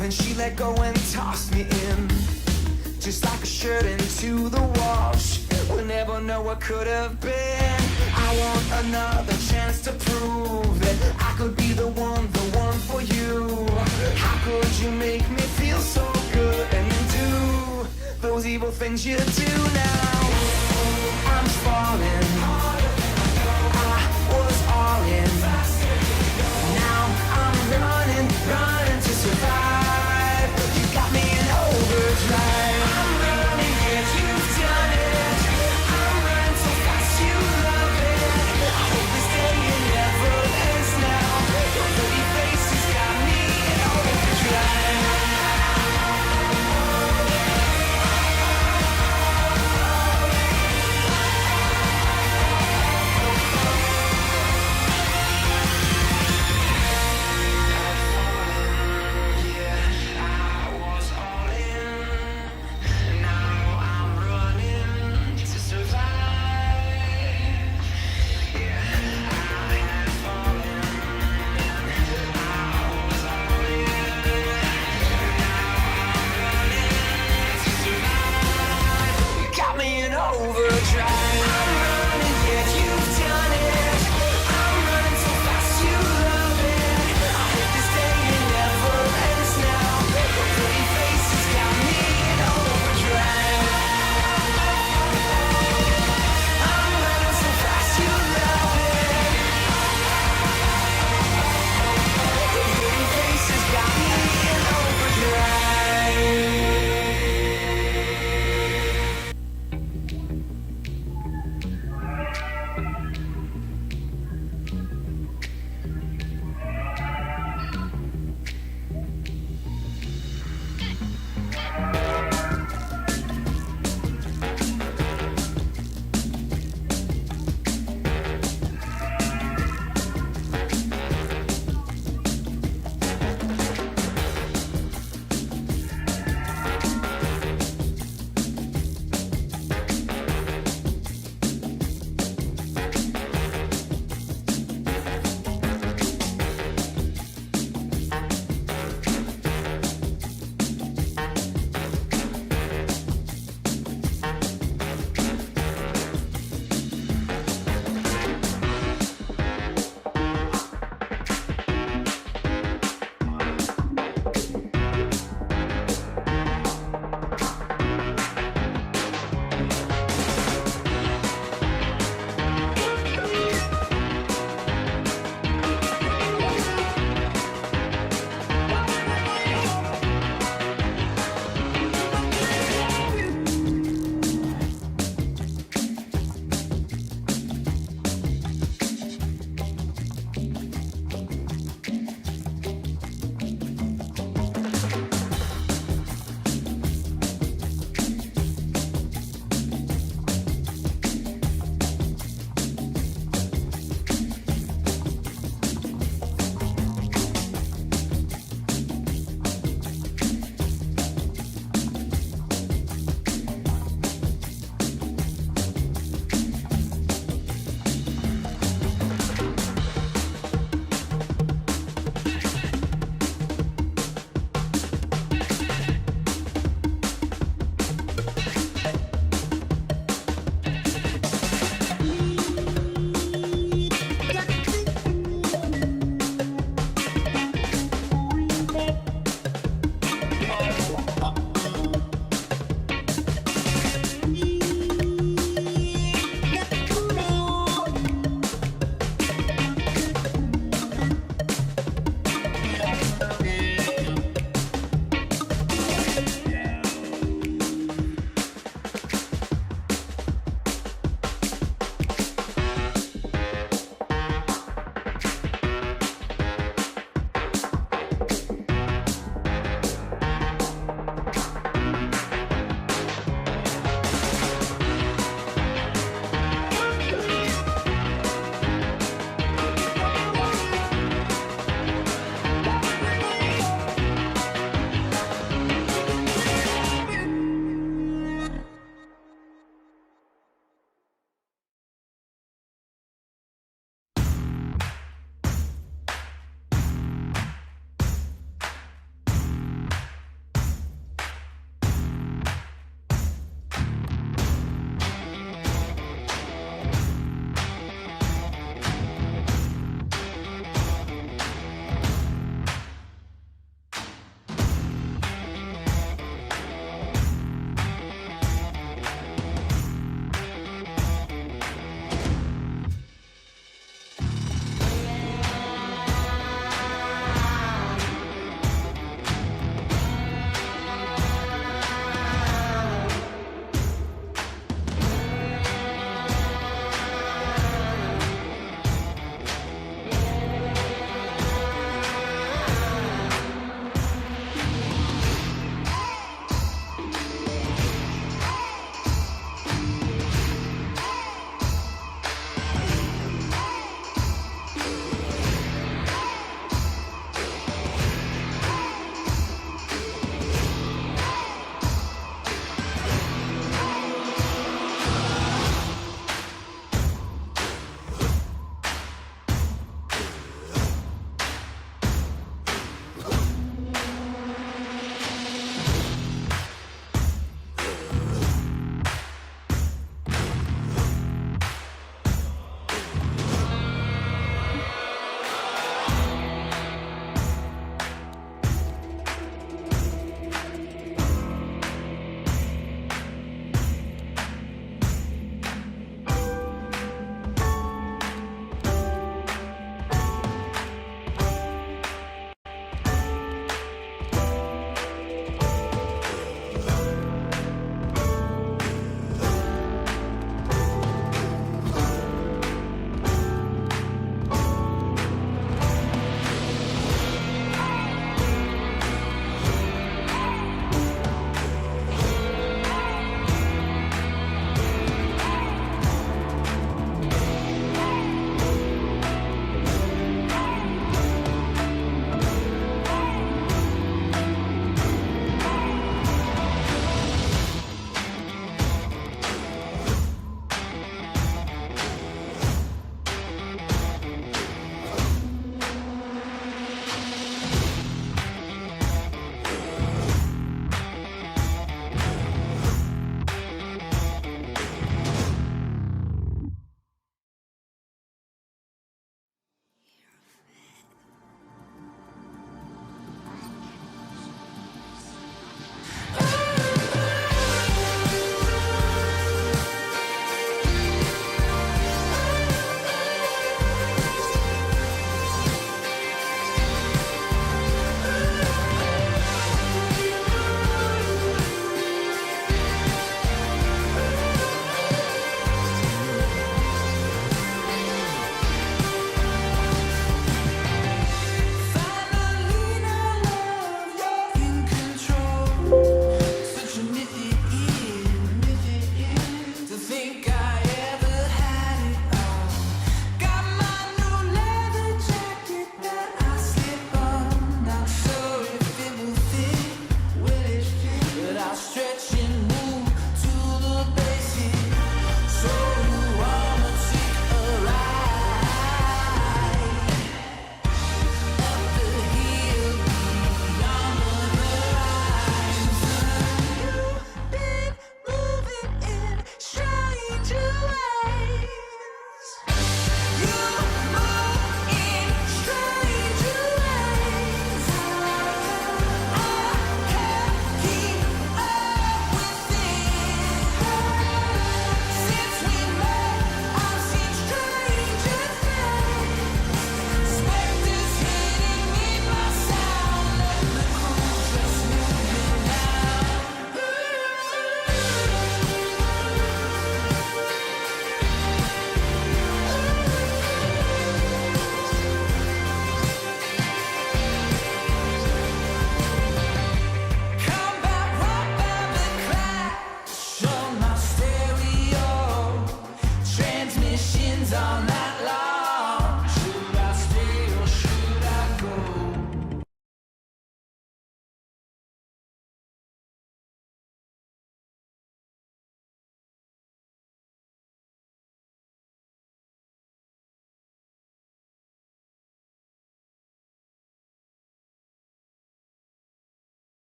Then she let go and tossed me in, just like a shirt into the wash. We'll never know what could have been. I want another chance to prove that I could be the one for you. How could you make me feel so good and do those evil things you do now? I'm falling, I was all in. Now I'm running to survive. You got me in overdrive. I'm running, yet you've done it. I'm running so fast you love it. I hope this day it never ends now. Your pretty face has got me in overdrive.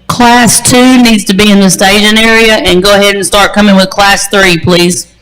Class 2 needs to be in the staging area, and go ahead and start coming with Class 3, please.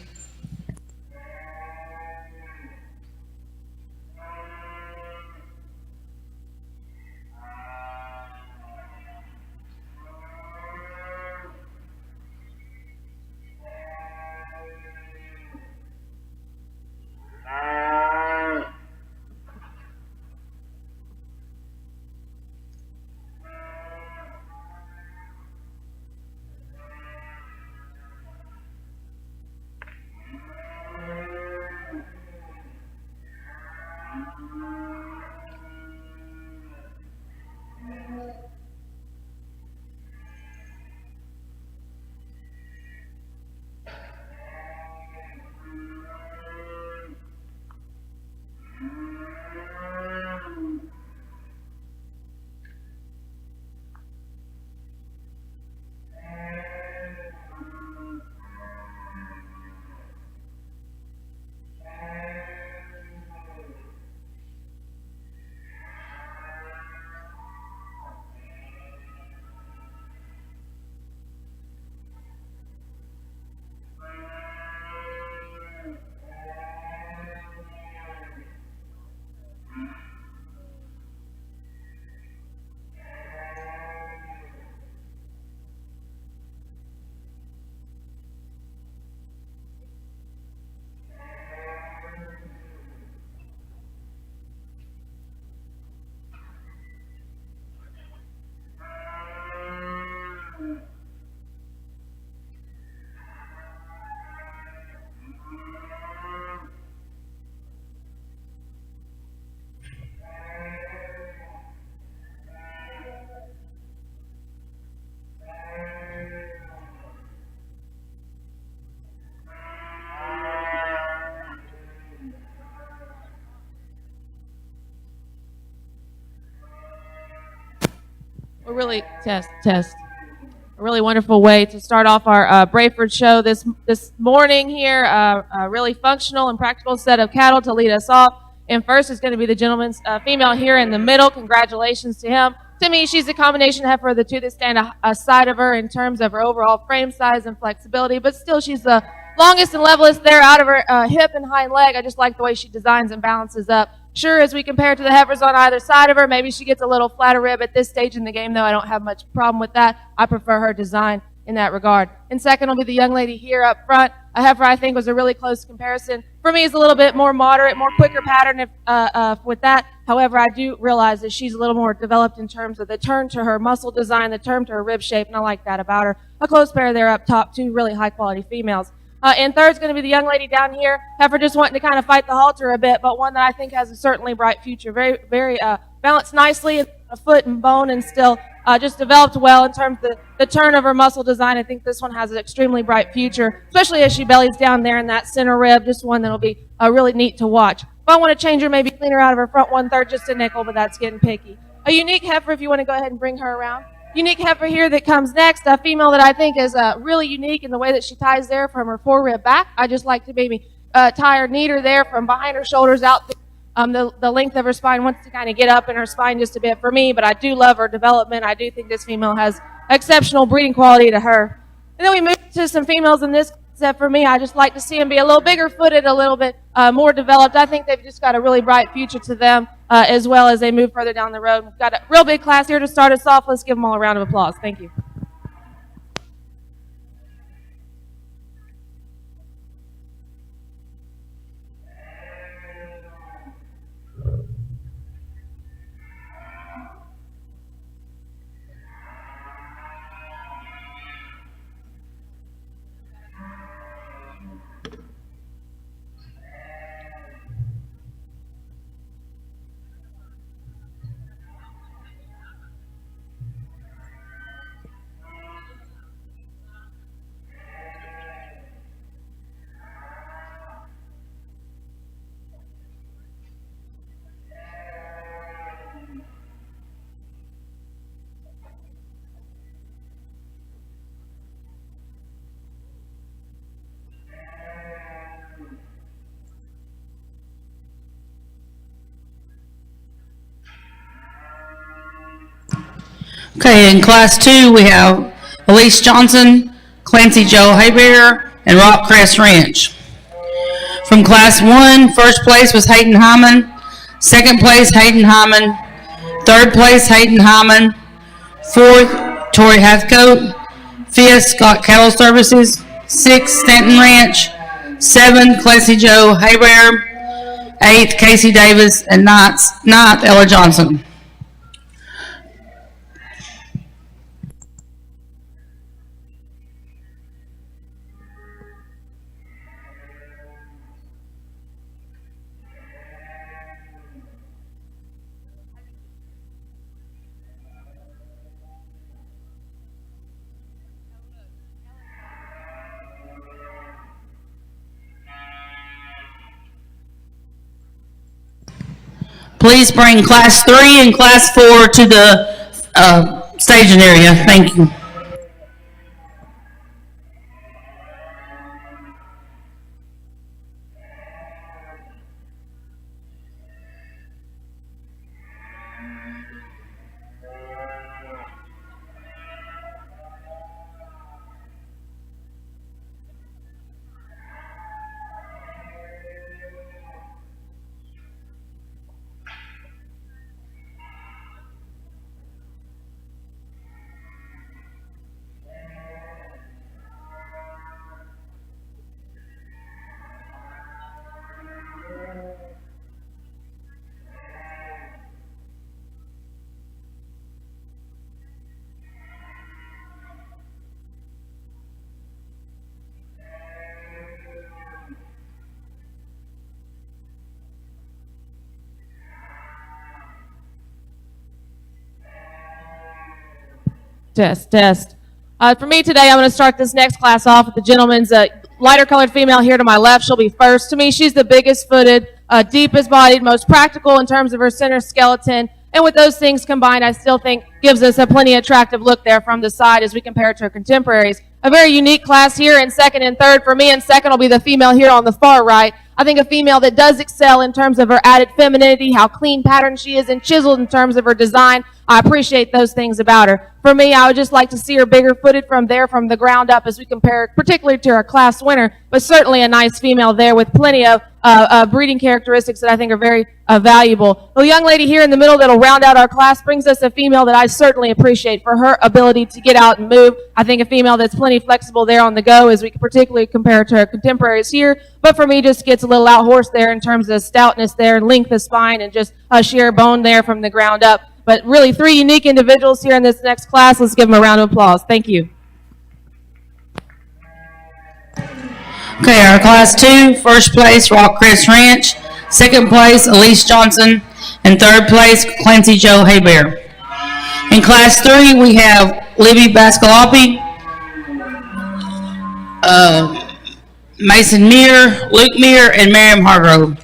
We're really test. A really wonderful way to start off our Braford show this morning here. A really functional and practical set of cattle to lead us off. And first is going to be the gentleman's female here in the middle. Congratulations to him. To me, she's a combination heifer of the two that stand aside of her in terms of her overall frame size and flexibility. But still, she's the longest and levelest there out of her hip and hind leg. I just like the way she designs and balances up. Sure, as we compare to the heifers on either side of her, maybe she gets a little flatter rib at this stage in the game, though I don't have much problem with that. I prefer her design in that regard. And second will be the young lady here up front. A heifer I think was a really close comparison. For me, is a little bit more moderate, more quicker pattern with that. However, I do realize that she's a little more developed in terms of the turn to her muscle design, the turn to her rib shape, and I like that about her. A close pair there up top, two really high-quality females. And third is going to be the young lady down here. Heifer just wanting to kind of fight the halter a bit, but one that I think has a certainly bright future. Very, very balanced nicely, a foot and bone, and still just developed well in terms of the turn of her muscle design. I think this one has an extremely bright future, especially as she bellies down there in that center rib. Just one that'll be really neat to watch. If I want to change her, maybe clean her out of her front 1/3 just a nickel, but that's getting picky. A unique heifer if you want to go ahead and bring her around. unique heifer here that comes next, a female that I think is really unique in the way that she ties there from her forerib back. I just like to maybe tie her neater there from behind her shoulders out the length of her spine, wants to kind of get up in her spine just a bit for me, but I do love her development. I do think this female has exceptional breeding quality to her. And then we move to some females in this set for me. I just like to see them be a little bigger footed, a little bit more developed. I think they've just got a really bright future to them as well as they move further down the road. We've got a real big class here to start us off. Let's give them all a round of applause. Thank you. Okay, in Class 2, we have Elise Johnson, Clancy Joe Hayber, and Rockcrest Ranch. From Class 1, first place was Hayden Hammond, second place Hayden Hammond, third place Hayden Hammond, fourth Tori Hathcote, fifth Scott Cattle Services, sixth Stanton Ranch, seventh Clancy Joe Hayber, eighth Casey Davis, and ninth Ella Johnson. Please bring Class 3 and Class 4 to the staging area. Thank you. Test. For me today, I'm going to start this next class off with the gentleman's lighter colored female here to my left. She'll be first. To me, she's the biggest footed, deepest bodied, most practical in terms of her center skeleton. And with those things combined, I still think gives us a plenty attractive look there from the side as we compare it to her contemporaries. A very unique class here in second and third. For me, in second will be the female here on the far right. I think a female that does excel in terms of her added femininity, how clean patterned she is, and chiseled in terms of her design. I appreciate those things about her. For me, I would just like to see her bigger footed from the ground up as we compare particularly to our class winner, but certainly a nice female there with plenty of breeding characteristics that I think are very valuable. The young lady here in the middle that'll round out our class brings us a female that I certainly appreciate for her ability to get out and move. I think a female that's plenty flexible there on the go as we particularly compare to her contemporaries here, but for me just gets a little out horse there in terms of stoutness there, length of spine, and just sheer bone there from the ground up. But really, three unique individuals here in this next class. Let's give them a round of applause. Thank you. Okay, our Class 2, first place, Rockcrest Ranch. Second place, Elise Johnson. And third place, Clancy Joe Hayber. In Class 3, we have Libby Bascalopi, Mason Meir, Luke Meir, and Miriam Hargrove.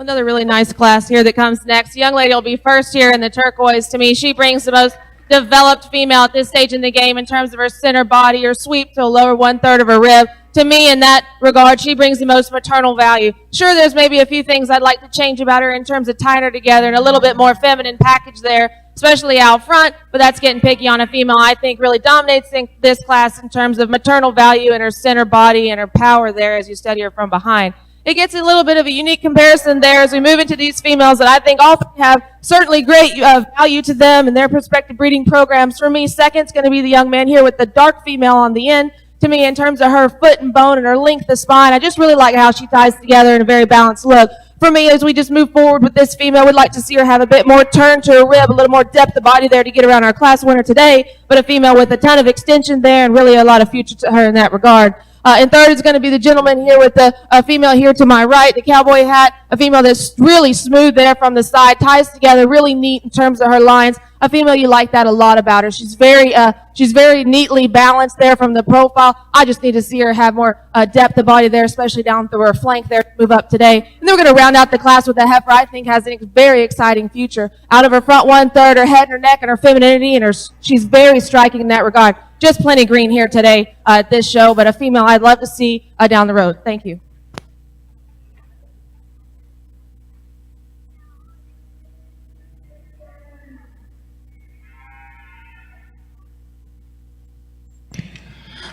Another really nice class here that comes next. The young lady will be first here in the turquoise. To me, she brings the most developed female at this stage in the game in terms of her center body, her sweep to a lower 1/3 of her rib. To me, in that regard, she brings the most maternal value. Sure, there's maybe a few things I'd like to change about her in terms of tying her together and a little bit more feminine package there, especially out front, but that's getting picky on a female I think really dominates in this class in terms of maternal value and her center body and her power there as you study her from behind. It gets a little bit of a unique comparison there as we move into these females that I think all have certainly great value to them and their prospective breeding programs. For me, second's going to be the young man here with the dark female on the end. To me, in terms of her foot and bone and her length of spine, I just really like how she ties together in a very balanced look. For me, as we just move forward with this female, we'd like to see her have a bit more turn to her rib, a little more depth of body there to get around our class winner today, but a female with a ton of extension there and really a lot of future to her in that regard. And third is going to be the gentleman here with the female here to my right, the cowboy hat, a female that's really smooth there from the side, ties together, really neat in terms of her lines. A female, you like that a lot about her. She's very neatly balanced there from the profile. I just need to see her have more depth of body there, especially down through her flank there to move up today. And then we're going to round out the class with a heifer I think has a very exciting future. Out of her front 1/3, her head and her neck and her femininity, and she's very striking in that regard. Just plenty green here today at this show, but a female I'd love to see down the road. Thank you.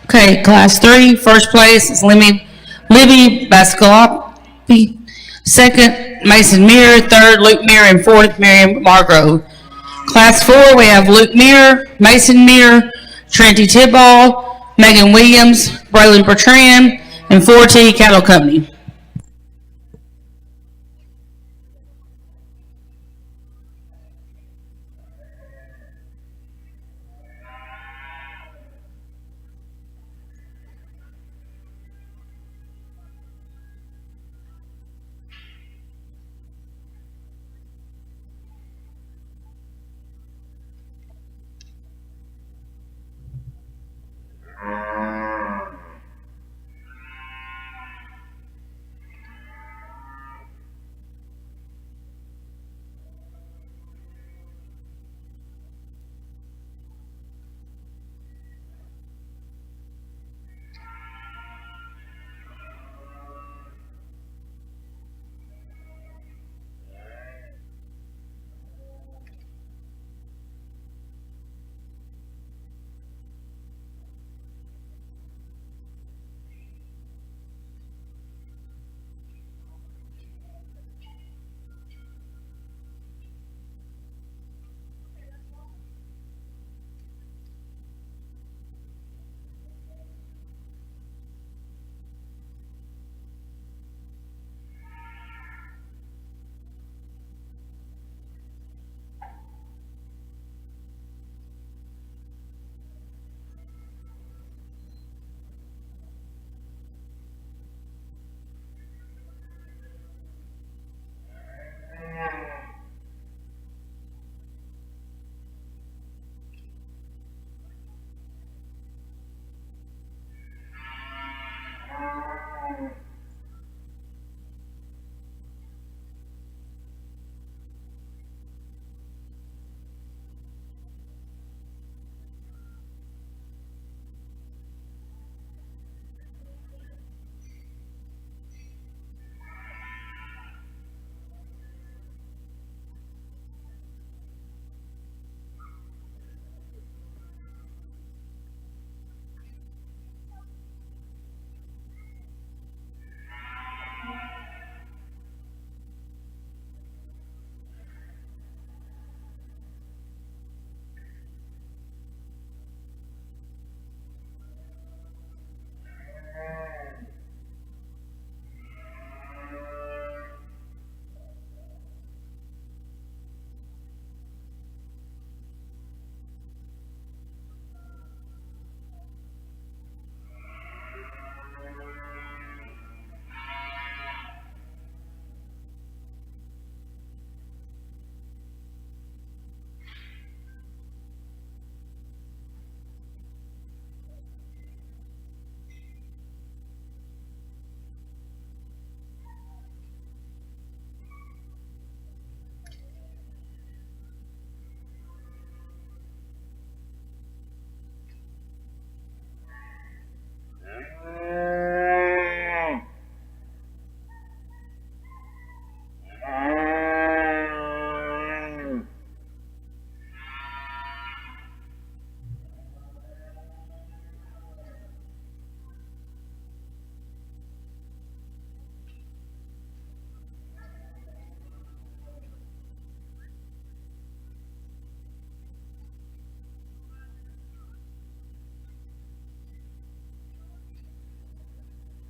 Okay, Class 3, first place is Libby Bascalopi. Second, Mason Muir. Third, Luke Muir. And fourth, Miriam Margrove. Class 4, we have Luke Muir, Mason Muir, Trinity Tidball, Megan Williams, Braylon Bertrand, and 4T Cattle Company.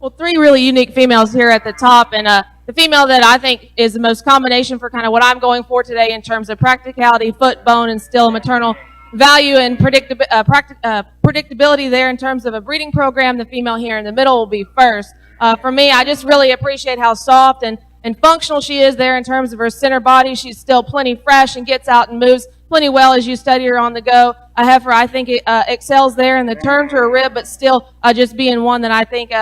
Well, three really unique females here at the top, and the female that I think is the most combination for kind of what I'm going for today in terms of practicality, foot, bone, and still maternal value and predictability there in terms of a breeding program. The female here in the middle will be first. For me, I just really appreciate how soft and functional she is there in terms of her center body. She's still plenty fresh and gets out and moves plenty well as you study her on the go. A heifer, I think, excels there in the turn to her rib, but still just being one that I think,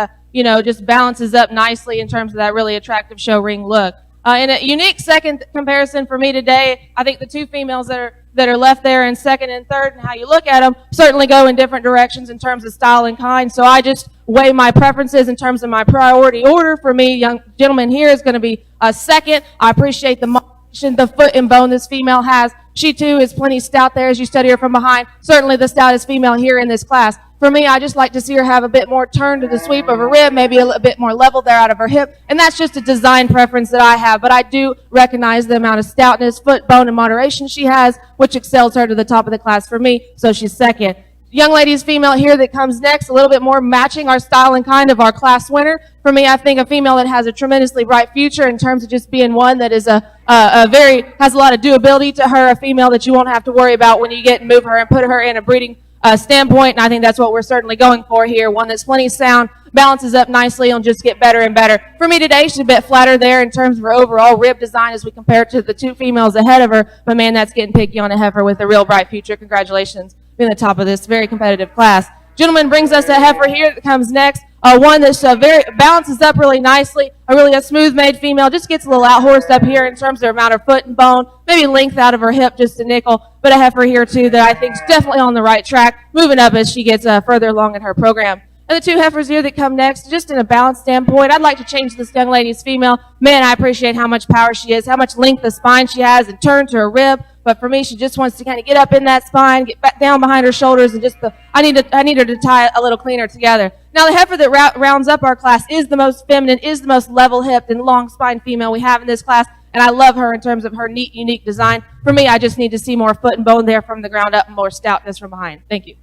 just balances up nicely in terms of that really attractive show ring look. In a unique second comparison for me today, I think the two females that are left there in second and third and how you look at them certainly go in different directions in terms of style and kind. So I just weigh my preferences in terms of my priority order. For me, young gentleman here is going to be a second. I appreciate the foot and bone this female has. She too is plenty stout there as you study her from behind. Certainly the stoutest female here in this class. For me, I just like to see her have a bit more turn to the sweep of her rib, maybe a bit more level there out of her hip, and that's just a design preference that I have, but I do recognize the amount of stoutness, foot, bone, and moderation she has, which excels her to the top of the class for me, so she's second. Young lady's female here that comes next, a little bit more matching our style and kind of our class winner. For me, I think a female that has a tremendously bright future in terms of just being one that is has a lot of doability to her, a female that you won't have to worry about when you get and move her and put her in a breeding standpoint, and I think that's what we're certainly going for here. One that's plenty sound, balances up nicely, and just get better and better. For me today, she's a bit flatter there in terms of her overall rib design as we compare it to the two females ahead of her, but man, that's getting picky on a heifer with a real bright future. Congratulations, being the top of this very competitive class. Gentleman brings us a heifer here that comes next. One that's very balances up really nicely. A smooth-made female. Just gets a little out-horsed up here in terms of her amount of foot and bone. Maybe length out of her hip, just a nickel. But a heifer here, too, that I think is definitely on the right track, moving up as she gets further along in her program. And the two heifers here that come next, just in a balance standpoint, I'd like to change this young lady's female. Man, I appreciate how much power she is, how much length of spine she has, and turn to her rib. But for me, she just wants to kind of get up in that spine, get back down behind her shoulders, and I need her to tie a little cleaner together. Now, the heifer that rounds up our class is the most feminine, is the most level-hipped and long-spine female we have in this class, and I love her in terms of her neat, unique design. For me, I just need to see more foot and bone there from the ground up and more stoutness from behind. Thank you.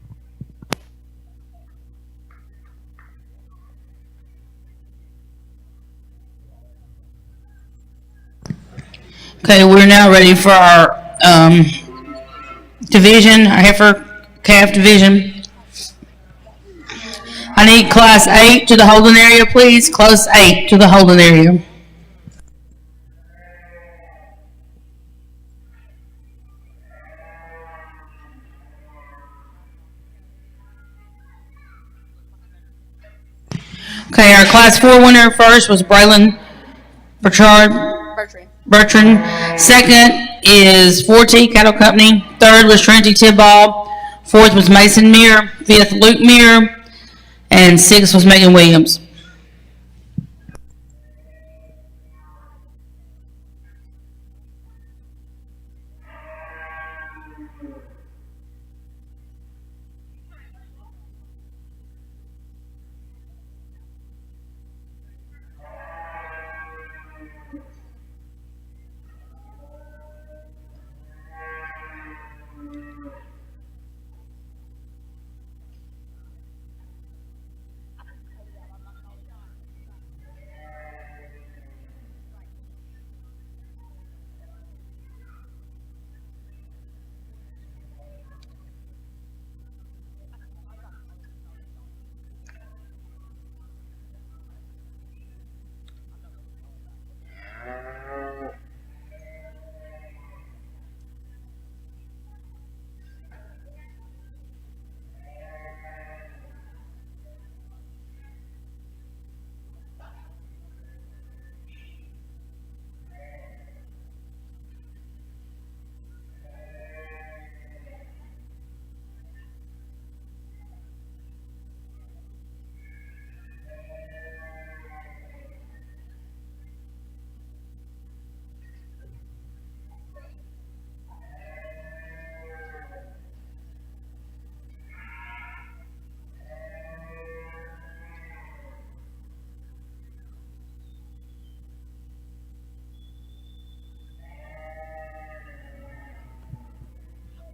Okay, we're now ready for our division, our heifer calf division. I need class 8 to the holding area, please. Class 8 to the holding area. Okay, our class 4 winner first was Braylon Bertrand. Second is 4T Cattle Company. Third was Trinity Tidball. Fourth was Mason Muir. Fifth, Luke Muir. And sixth was Megan Williams.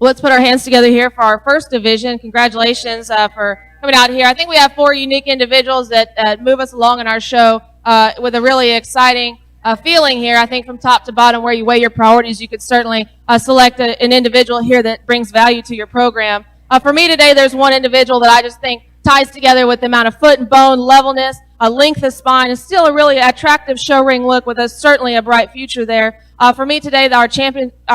Let's put our hands together here for our first division. Congratulations for coming out here. I think we have 4 unique individuals that move us along in our show with a really exciting feeling here. I think from top to bottom, where you weigh your priorities, you could certainly select an individual here that brings value to your program. For me today, there's one individual that I just think ties together with the amount of foot and bone levelness, a length of spine, and still a really attractive show ring look with certainly a bright future there. For me today, our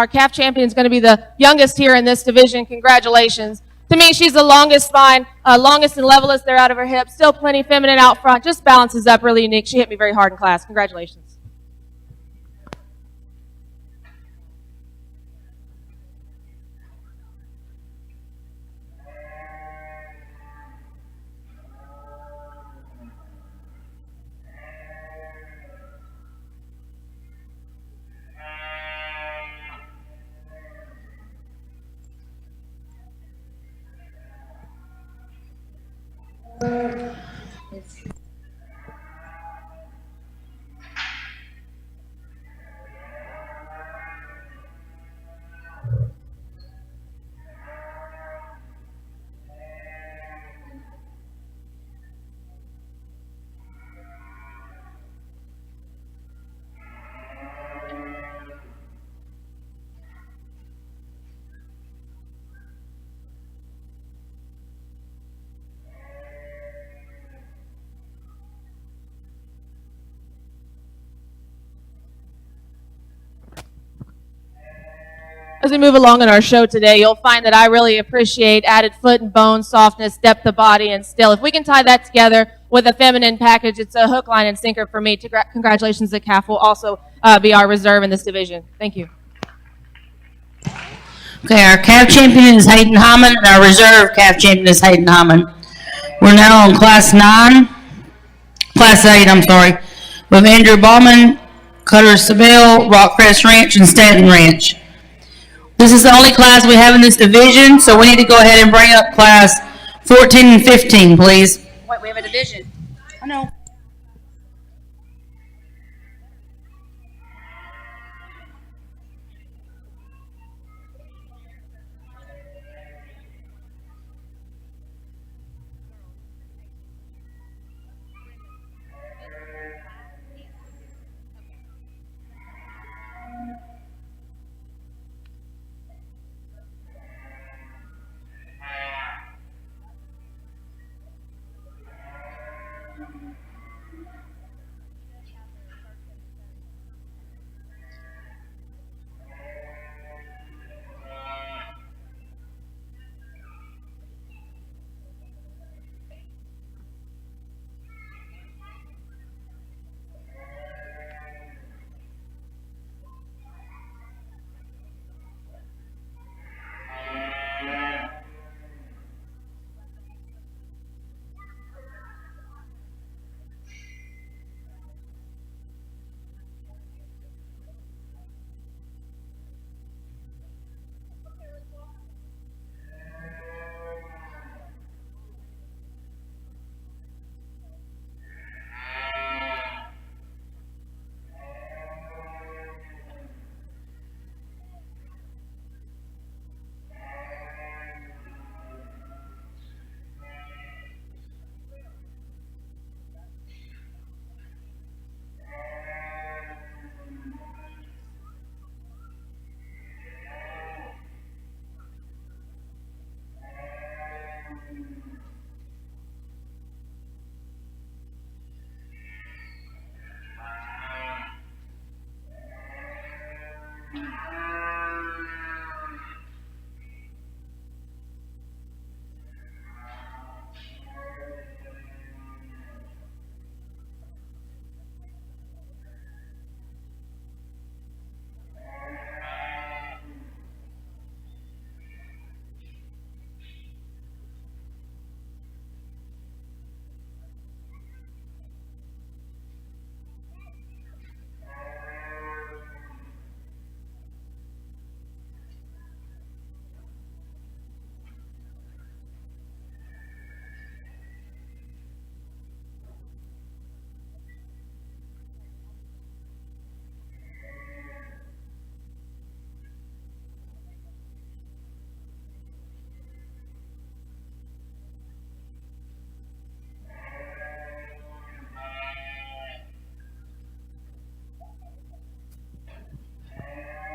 calf champion is going to be the youngest here in this division. Congratulations. To me, she's the longest spine, longest and levelest there out of her hips, still plenty feminine out front, just balances up really unique. She hit me very hard in class. Congratulations. As we move along in our show today, you'll find that I really appreciate added foot and bone softness, depth of body, and still. If we can tie that together with a feminine package, it's a hook, line, and sinker for me. Congratulations, the calf will also be our reserve in this division. Thank you. Okay, our calf champion is Hayden Hammond, and our reserve calf champion is Hayden Hammond. We're now on Class 8, with Andrew Ballman, Cutter Sabelle, Rockcrest Ranch, and Stanton Ranch. This is the only class we have in this division, so we need to go ahead and bring up Class 14 and 15, please. Wait, we have a division. I know.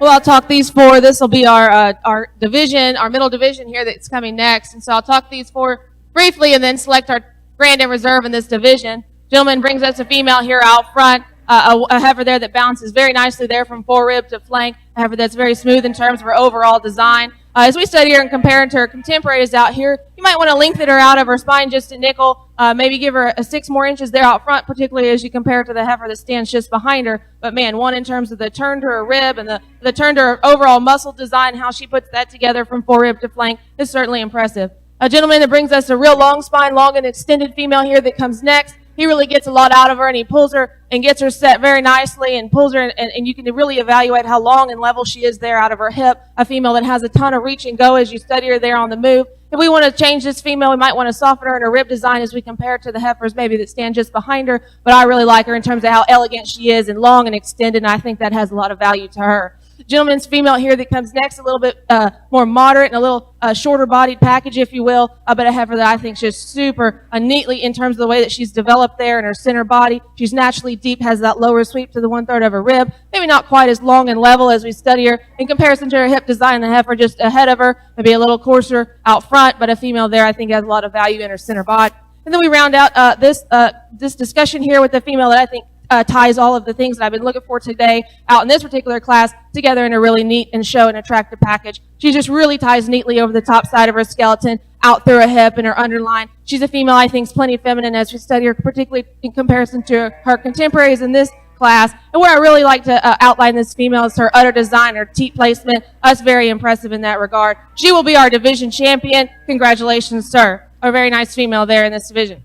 Well, I'll talk these four. This will be our division, our middle division here that's coming next. And so I'll talk these four briefly and then select our grand and reserve in this division. Gentleman brings us a female here out front, a heifer there that bounces very nicely there from forerib to flank, a heifer that's very smooth in terms of her overall design. As we study her and compare it to her contemporaries out here, you might want to lengthen her out of her spine just a nickel, maybe give her a 6 more inches there out front, particularly as you compare it to the heifer that stands just behind her. But man, one in terms of the turn to her rib and the turn to her overall muscle design, how she puts that together from forerib to flank is certainly impressive. A gentleman that brings us a real long spine, long and extended female here that comes next. He really gets a lot out of her, and he pulls her and gets her set very nicely and pulls her, and you can really evaluate how long and level she is there out of her hip. A female that has a ton of reach and go as you study her there on the move. If we want to change this female, we might want to soften her in her rib design as we compare it to the heifers maybe that stand just behind her. But I really like her in terms of how elegant she is and long and extended, and I think that has a lot of value to her. Gentleman's female here that comes next, a little bit more moderate and a little shorter bodied package, if you will, but a heifer that I think is just super neatly in terms of the way that she's developed there in her center body. She's naturally deep, has that lower sweep to the 1/3 of her rib, maybe not quite as long and level as we study her. In comparison to her hip design, the heifer just ahead of her, maybe a little coarser out front, but a female there I think has a lot of value in her center body. And then we round out this discussion here with the female that I think ties all of the things that I've been looking for today out in this particular class together in a really neat and show and attractive package. She just really ties neatly over the top side of her skeleton, out through her hip and her underline. She's a female I think is plenty feminine as we study her, particularly in comparison to her contemporaries in this class. And where I really like to outline this female is her udder design, her teat placement. Us very impressive in that regard. She will be our division champion. Congratulations, sir. A very nice female there in this division.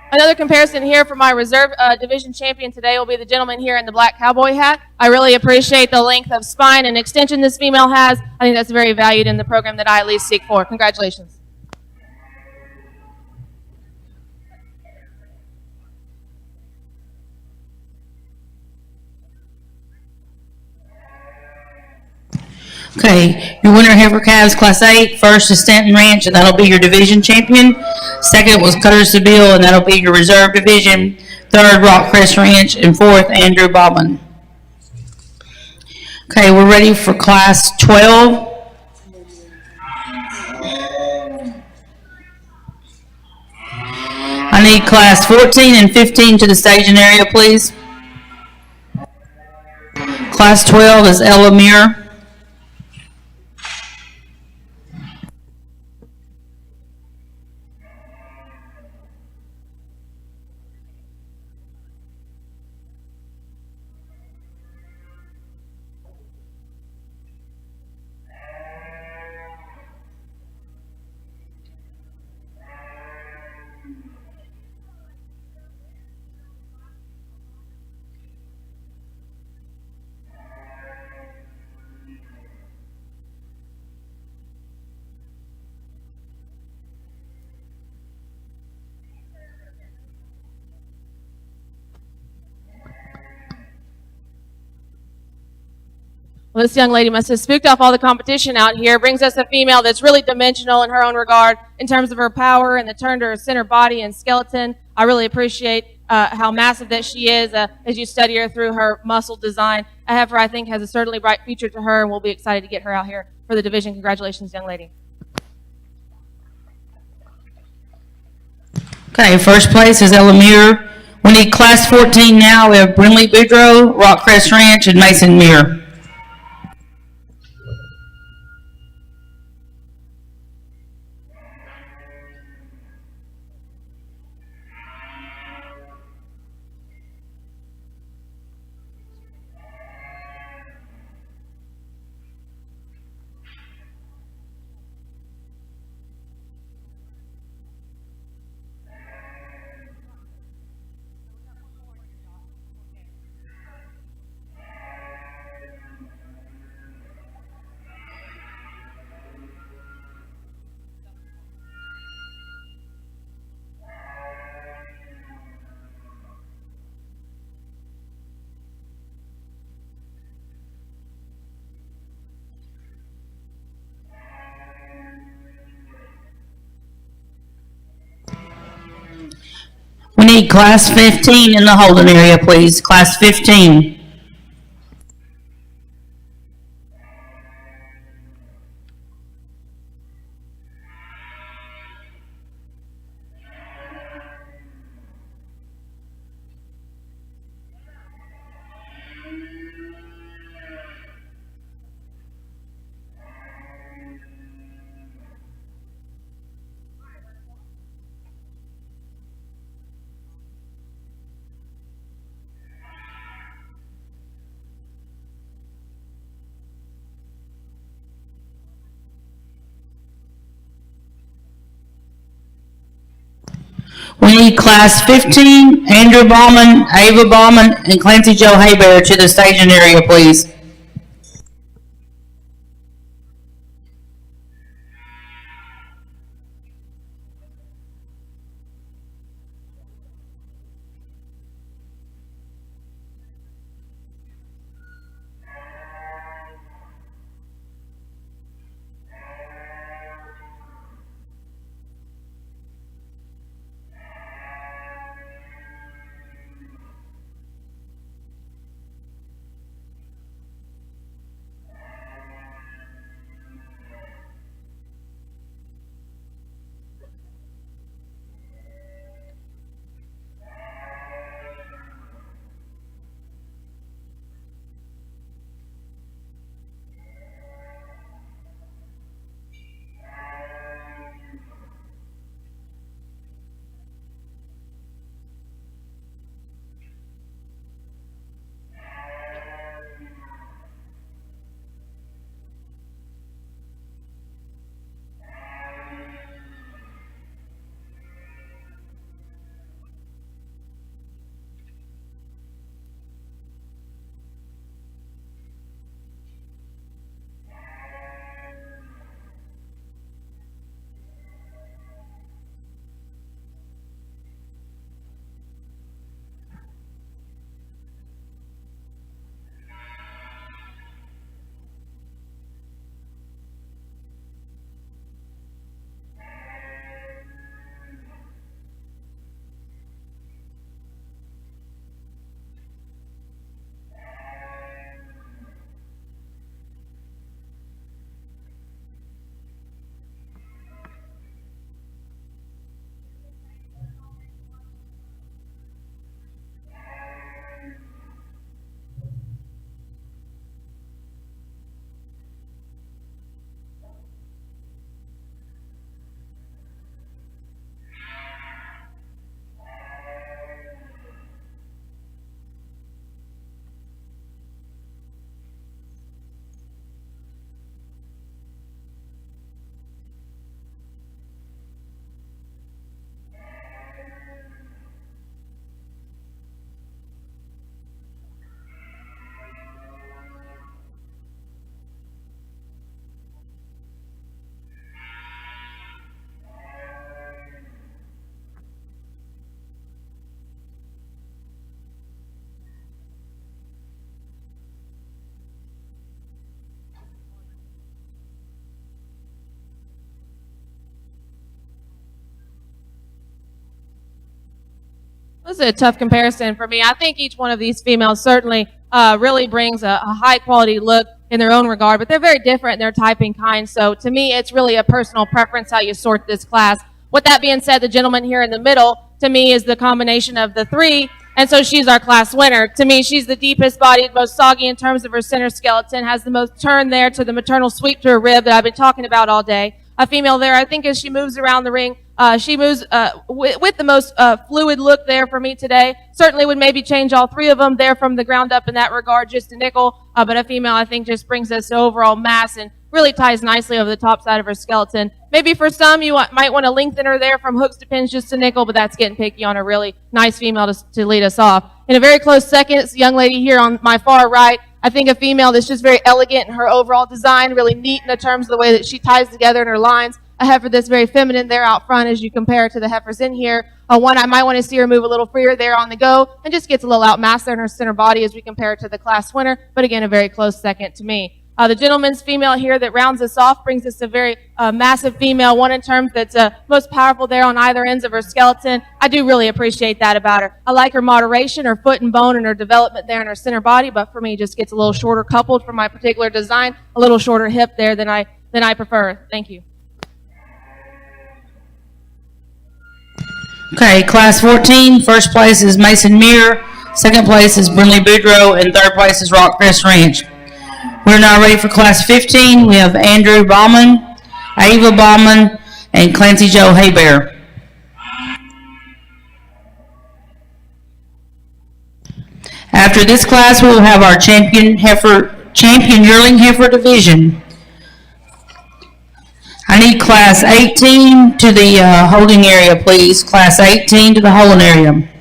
Another comparison here for my reserve division champion today will be the gentleman here in the black cowboy hat. I really appreciate the length of spine and extension this female has. I think that's very valued in the program that I at least seek for. Congratulations. Okay, your winner heifer calves class 8. First is Stanton Ranch, and that'll be your division champion. Second was Cutter Seville, and that'll be your reserve division. Third, Rockcrest Ranch, and fourth, Andrew Bobbin. Okay, we're ready for class 12. I need class 14 and 15 to the staging area, please. Class 12 is Ella Muir. Well, this young lady must have spooked off all the competition out here. Brings us a female that's really dimensional in her own regard in terms of her power and the turn to her center body and skeleton. I really appreciate how massive that she is as you study her through her muscle design. A heifer, I think, has a certainly bright future to her, and we'll be excited to get her out here for the division. Congratulations, young lady. Okay, first place is Ella Muir. We need class 14 now. We have Brinley Boudreaux, Rockcrest Ranch, and Mason Muir. We need class 15 in the holding area, please. Class 15. We need class 15, Andrew Bauman, Ava Bauman, and Clancy Joe Haybear to the staging area, please. This is a tough comparison for me. I think each one of these females certainly really brings a high quality look in their own regard, but they're very different in their type and kind. So to me, it's really a personal preference how you sort this class. With that being said, the gentleman here in the middle, to me, is the combination of the three, and so she's our class winner. To me, she's the deepest bodied, most soggy in terms of her center skeleton, has the most turn there to the maternal sweep to her rib that I've been talking about all day. A female there, I think as she moves around the ring, she moves with the most fluid look there for me today. Certainly would maybe change all three of them there from the ground up in that regard, just a nickel. But a female, I think, just brings us to overall mass and really ties nicely over the top side of her skeleton. Maybe for some, you might want to lengthen her there from hooks to pins just a nickel, but that's getting picky on a really nice female to lead us off. In a very close second, this young lady here on my far right, I think a female that's just very elegant in her overall design, really neat in the terms of the way that she ties together in her lines. A heifer that's very feminine there out front as you compare to the heifers in here. One, I might want to see her move a little freer there on the go and just gets a little outmassed there in her center body as we compare it to the class winner. But again, a very close second to me. The gentleman's female here that rounds us off brings us a very massive female, one in terms that's most powerful there on either ends of her skeleton. I do really appreciate that about her. I like her moderation, her foot and bone, and her development there in her center body, but for me, it just gets a little shorter coupled for my particular design, a little shorter hip there than I prefer. Thank you. Okay, Class 14, first place is Mason Muir, second place is Brinley Boudreaux, and third place is Rockcrest Ranch. We're now ready for Class 15. We have Andrew Bauman, Ava Bauman, and Clancy Joe Haybear. After this class, we will have our champion yearling heifer division. I need Class 18 to the holding area, please. Class 18 to the holding area.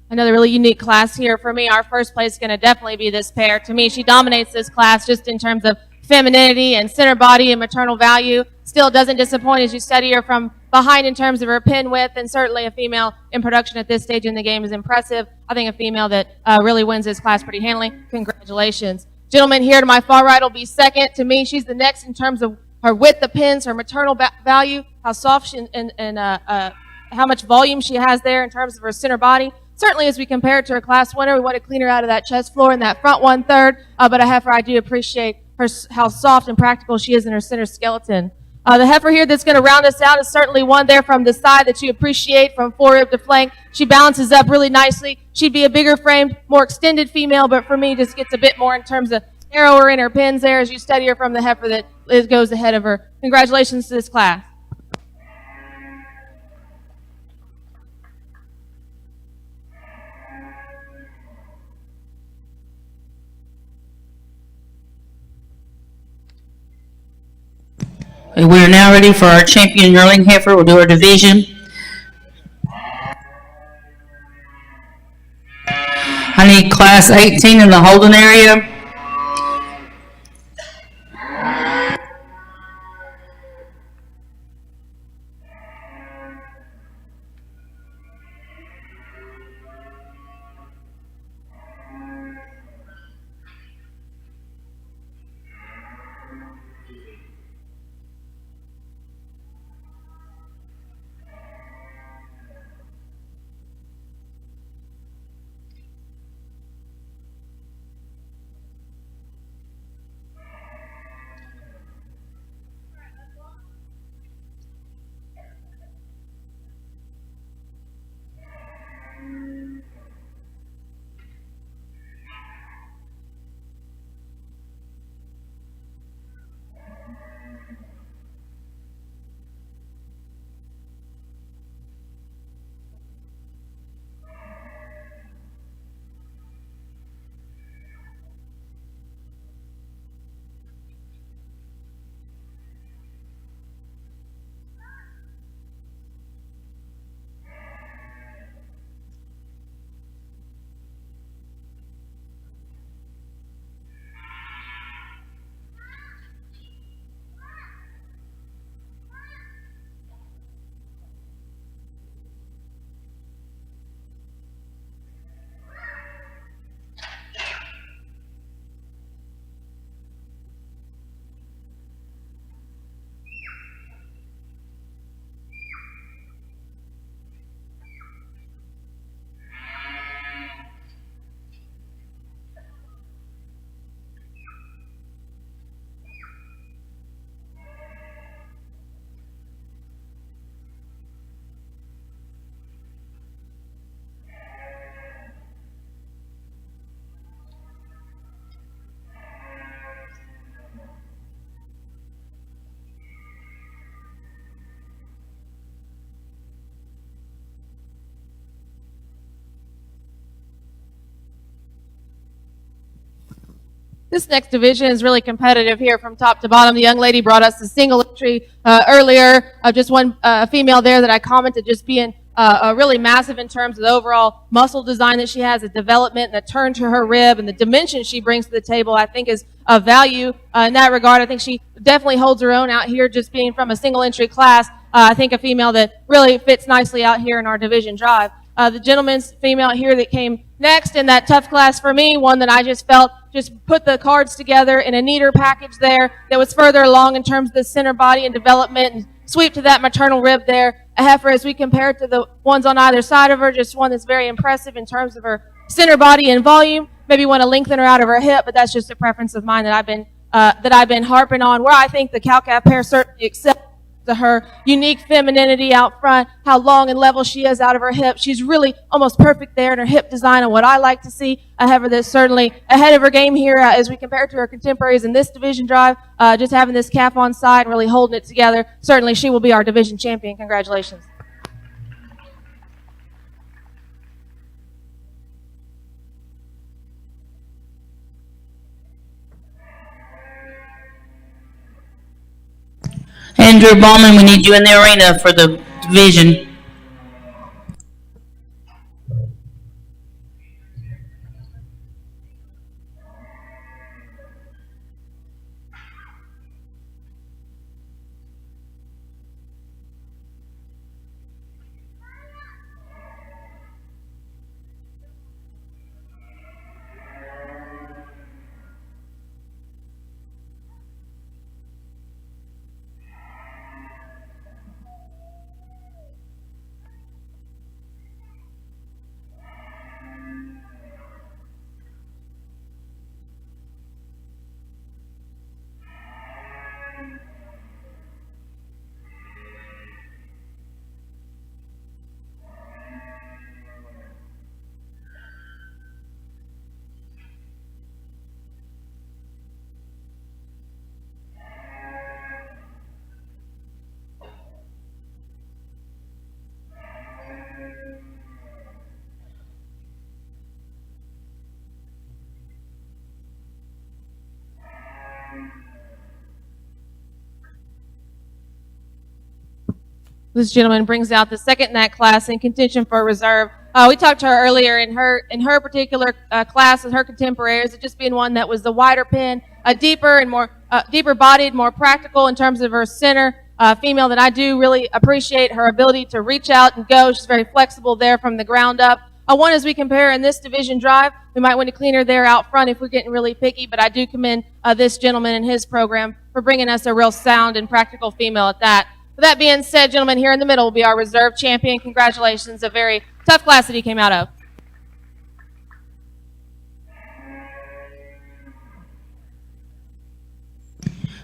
Another really unique class here for me. Our first place is going to definitely be this pair. To me, she dominates this class just in terms of femininity and center body and maternal value. Still doesn't disappoint as you study her from behind in terms of her pin width, and certainly a female in production at this stage in the game is impressive. I think a female that really wins this class pretty handily. Congratulations. Gentleman here to my far right will be second. To me, she's the next in terms of her width of pins, her maternal value, how soft she, and how much volume she has there in terms of her center body. Certainly, as we compare it to her class winner, we want to clean her out of that chest floor in that front 1/3. But a heifer, I do appreciate how soft and practical she is in her center skeleton. The heifer here that's going to round us out is certainly one there from the side that you appreciate from forerib to flank. She balances up really nicely. She'd be a bigger framed, more extended female, but for me, just gets a bit more in terms of narrower in her pins there as you study her from the heifer that goes ahead of her. Congratulations to this class. We are now ready for our champion yearling heifer. We'll do our division. I need Class 18 in the holding area. This next division is really competitive here from top to bottom. The young lady brought us the single entry earlier. Just one female there that I commented just being really massive in terms of the overall muscle design that she has, the development, and the turn to her rib, and the dimension she brings to the table, I think is of value in that regard. I think she definitely holds her own out here just being from a single entry class. I think a female that really fits nicely out here in our division drive. The gentleman's female here that came next in that tough class for me, one that I just felt just put the cards together in a neater package there that was further along in terms of the center body and development and sweep to that maternal rib there. A heifer, as we compare it to the ones on either side of her, just one that's very impressive in terms of her center body and volume. Maybe want to lengthen her out of her hip, but that's just a preference of mine that I've been harping on. Where I think the cow-calf pair certainly excels to her unique femininity out front, how long and level she is out of her hip. She's really almost perfect there in her hip design and what I like to see. A heifer that's certainly ahead of her game here as we compare it to her contemporaries in this division drive. Just having this calf on side and really holding it together. Certainly she will be our division champion. Congratulations. Andrew Ballman, we need you in the arena for the division. This gentleman brings out the second in that class in contention for reserve. We talked to her earlier in her particular class with her contemporaries, it just being one that was the wider pin, deeper and more deeper bodied, more practical in terms of her center. Female that I do really appreciate her ability to reach out and go. She's very flexible there from the ground up. One as we compare in this division drive, we might want to clean her there out front if we're getting really picky, but I do commend this gentleman and his program for bringing us a real sound and practical female at that. With that being said, gentlemen, here in the middle will be our reserve champion. Congratulations, a very tough class that he came out of.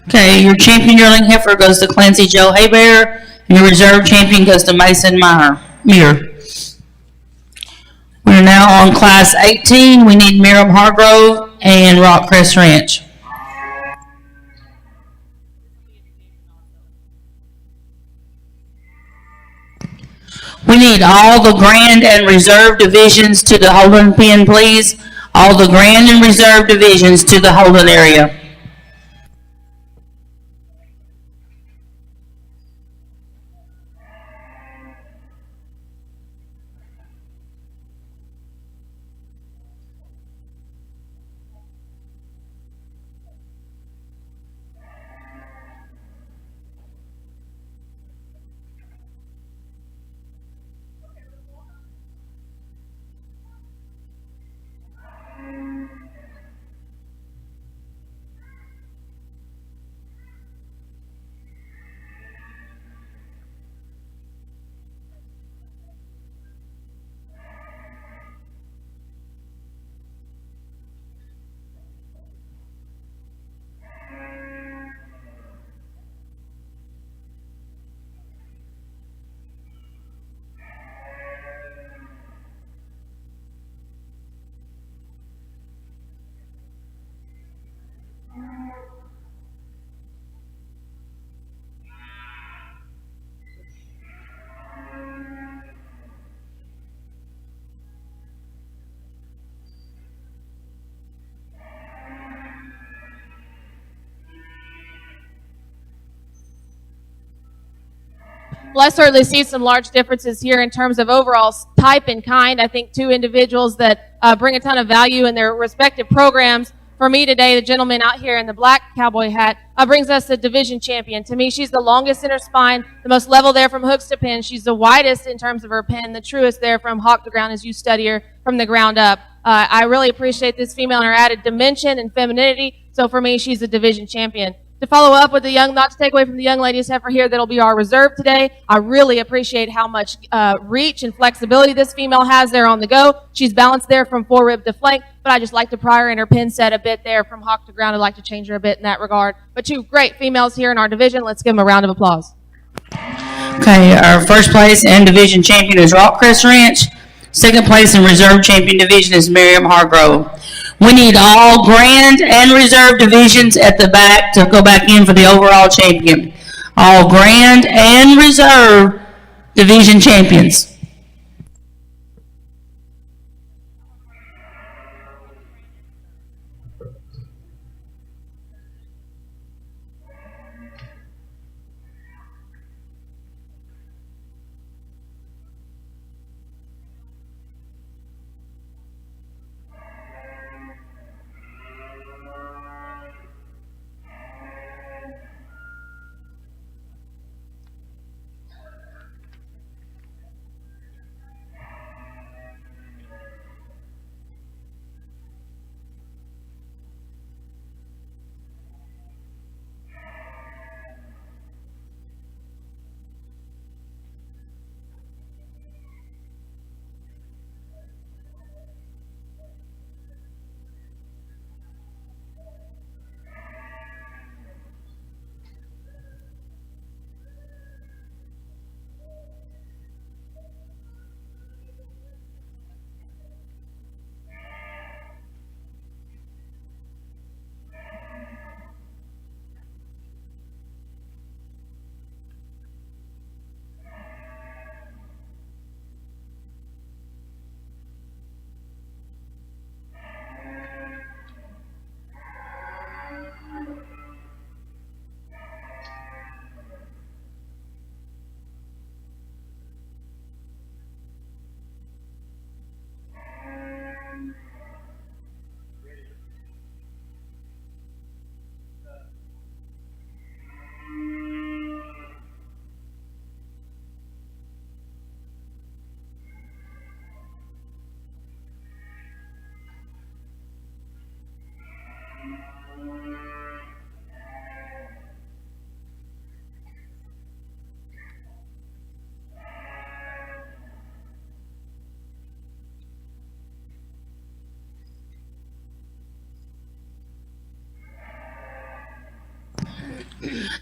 Okay, your champion yearling heifer goes to Clancy Joe Haybear, and your reserve champion goes to Mason Muir. We're now on class 18. We need Miriam Hargrove and Rockcrest Ranch. We need all the grand and reserve divisions to the holding pen, please. All the grand and reserve divisions to the holding area. Well, I certainly see some large differences here in terms of overall type and kind. I think two individuals that bring a ton of value in their respective programs. For me today, the gentleman out here in the black cowboy hat brings us a division champion. To me, she's the longest in her spine, the most level there from hooks to pin. She's the widest in terms of her pin, the truest there from hawk to ground as you study her from the ground up. I really appreciate this female and her added dimension and femininity. So for me, she's a division champion. To follow up with not to take away from the young ladies Heifer here that'll be our reserve today, I really appreciate how much reach and flexibility this female has there on the go. She's balanced there from forerib to flank, but I just like to pry her in her pin set a bit there from hawk to ground. I'd like to change her a bit in that regard. But two great females here in our division. Let's give them a round of applause. Okay, our first place and division champion is Rockcrest Ranch. Second place and reserve champion division is Miriam Hargrove. We need all grand and reserve divisions at the back to go back in for the overall champion. All grand and reserve division champions.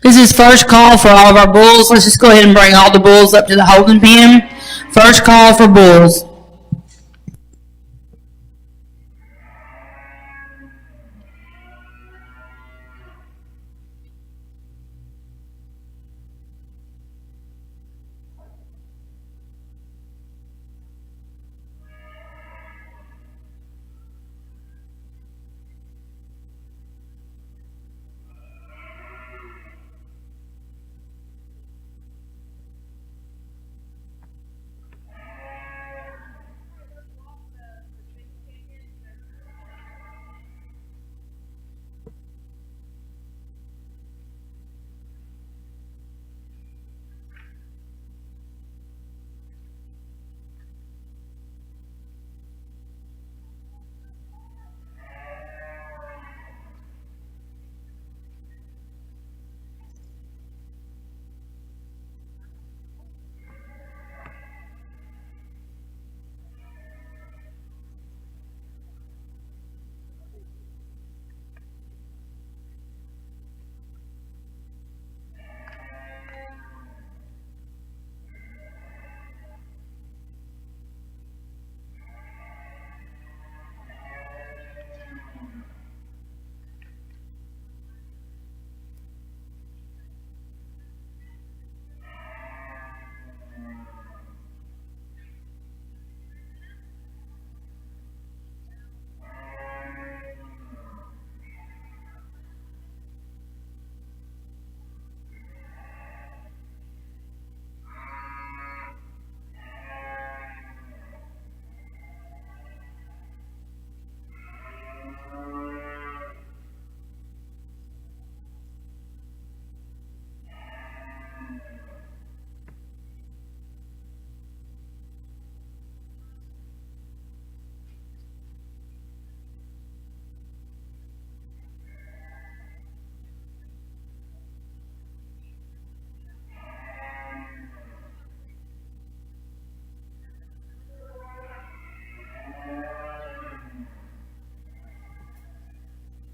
This is first call for all of our bulls. Let's just go ahead and bring all the bulls up to the holding pen. First call for bulls.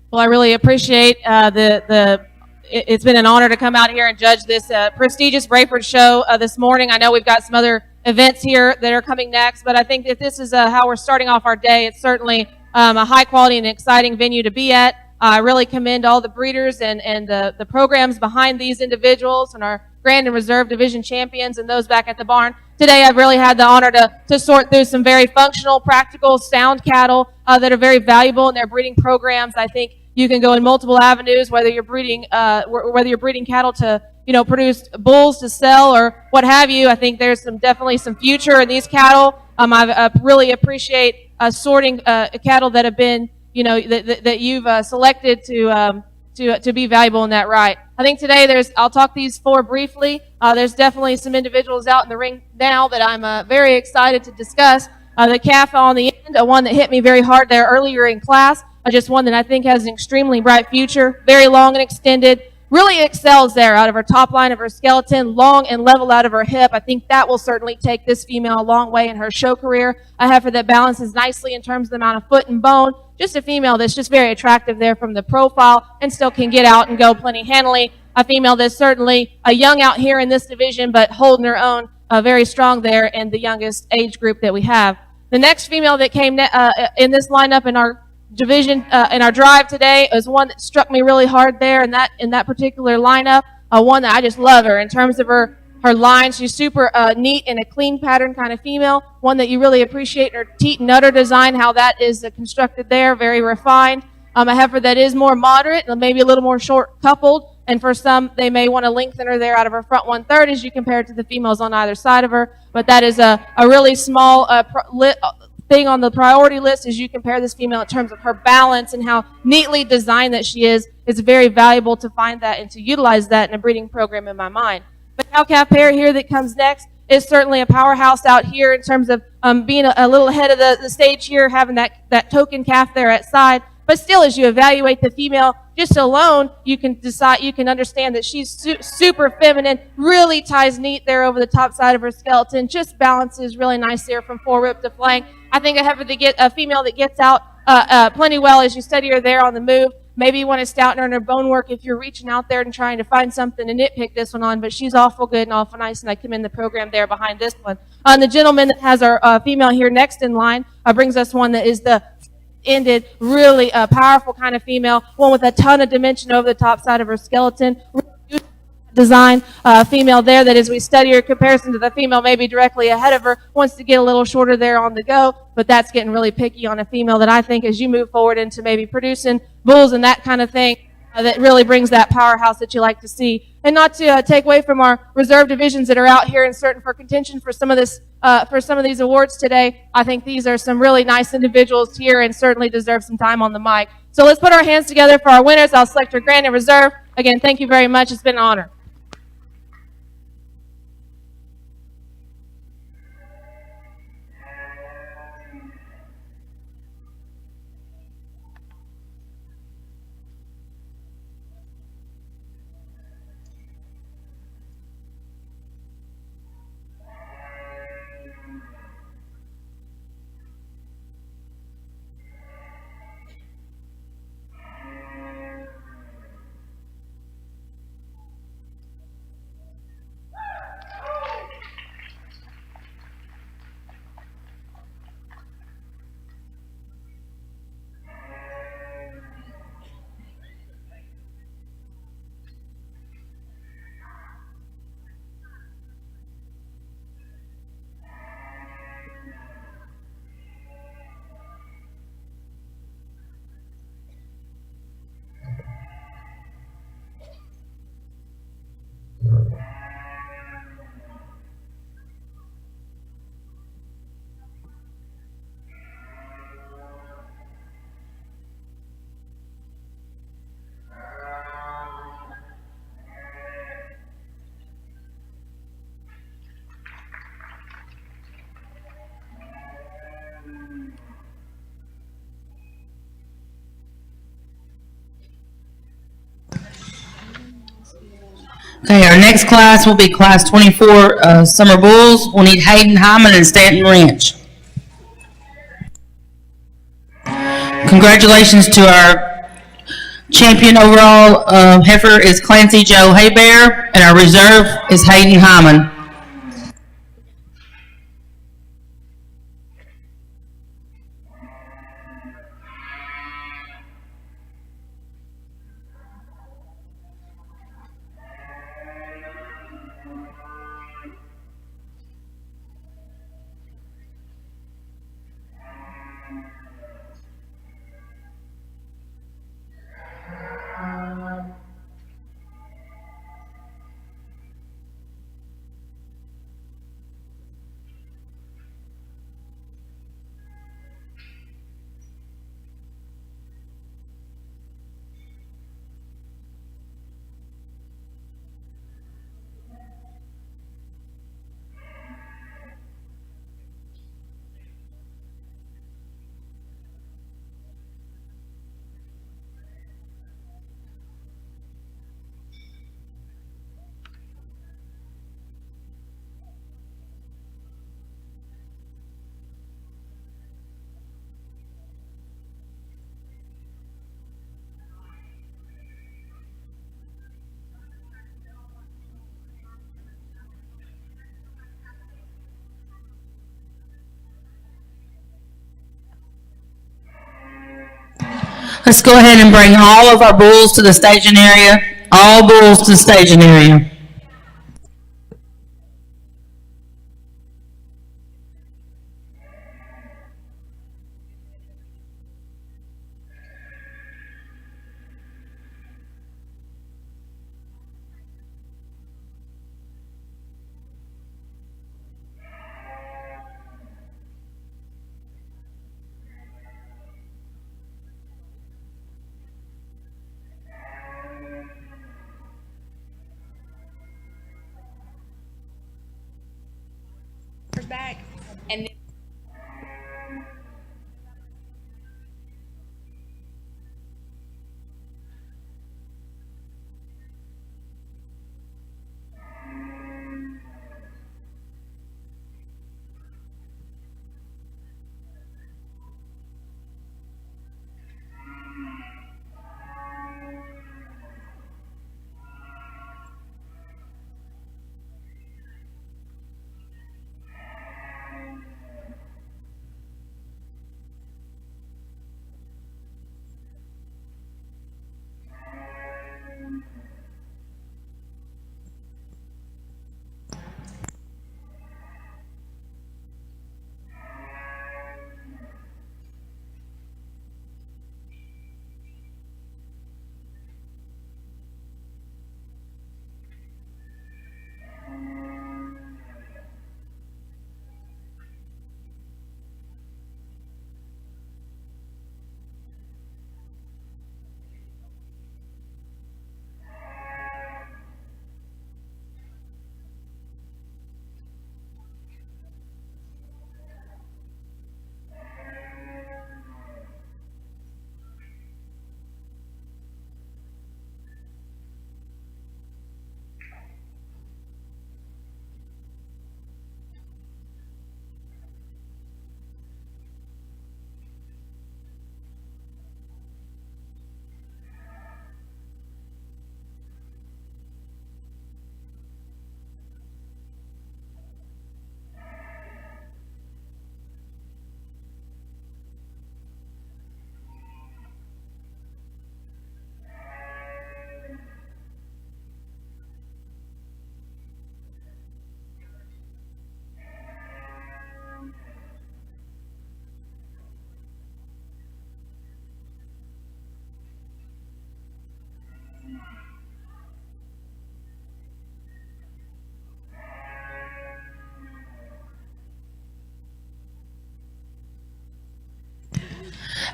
Well, I really appreciate it's been an honor to come out here and judge this prestigious Braford show this morning. I know we've got some other events here that are coming next, but I think that this is how we're starting off our day. It's certainly a high quality and exciting venue to be at. I really commend all the breeders and the programs behind these individuals and our Grand and Reserve Division champions and those back at the barn. Today I've really had the honor to sort through some very functional, practical, sound cattle that are very valuable in their breeding programs. I think you can go in multiple avenues, whether you're breeding cattle to produce bulls to sell or what have you. I think there's definitely some future in these cattle. I really appreciate sorting cattle that have been that you've selected to be valuable in that right. I think today I'll talk these four briefly. There's definitely some individuals out in the ring now that I'm very excited to discuss. The calf on the end, one that hit me very hard there earlier in class, just one that I think has an extremely bright future, very long and extended, really excels there out of her top line of her skeleton, long and level out of her hip. I think that will certainly take this female a long way in her show career. A heifer that balances nicely in terms of the amount of foot and bone. Just a female that's just very attractive there from the profile and still can get out and go plenty handily. A female that's certainly a young out here in this division, but holding her own very strong there in the youngest age group that we have. The next female that came in this lineup in our division in our drive today is one that struck me really hard there in that particular lineup. One that I just love her in terms of her line. She's super neat and a clean pattern kind of female. One that you really appreciate in her teat and udder design, how that is constructed there, very refined. A heifer that is more moderate and maybe a little more short coupled. And for some, they may want to lengthen her there out of her front 1/3 as you compare it to the females on either side of her. But that is a really small thing on the priority list as you compare this female in terms of her balance and how neatly designed that she is. It's very valuable to find that and to utilize that in a breeding program in my mind. But cow-calf pair here that comes next is certainly a powerhouse out here in terms of being a little ahead of the stage here, having that token calf there at side. But still, as you evaluate the female just alone, you can understand that she's super feminine, really ties neat there over the top side of her skeleton, just balances really nice there from forerib to flank. I think a female that gets out plenty well as you study her there on the move. Maybe you want to stouten her in her bone work if you're reaching out there and trying to find something to nitpick this one on, but she's awful good and awful nice, and I commend the program there behind this one. The gentleman that has our female here next in line brings us one that is the ended, really powerful kind of female, one with a ton of dimension over the top side of her skeleton. Design female there that as we study her comparison to the female maybe directly ahead of her wants to get a little shorter there on the go, but that's getting really picky on a female that I think as you move forward into maybe producing bulls and that kind of thing, that really brings that powerhouse that you like to see. And not to take away from our reserve divisions that are out here and certain for contention for some of these awards today, I think these are some really nice individuals here and certainly deserve some time on the mic. So let's put our hands together for our winners. I'll select our Grand and Reserve. Again, thank you very much. It's been an honor. Okay, our next class will be class 24 Summer Bulls. We'll need Hayden Hammond and Stanton Ranch. Congratulations to our Champion overall heifer is Clancy Joe Haybear, and our reserve is Hayden Hammond. Let's go ahead and bring all of our bulls to the staging area. All bulls to the staging area. Back and then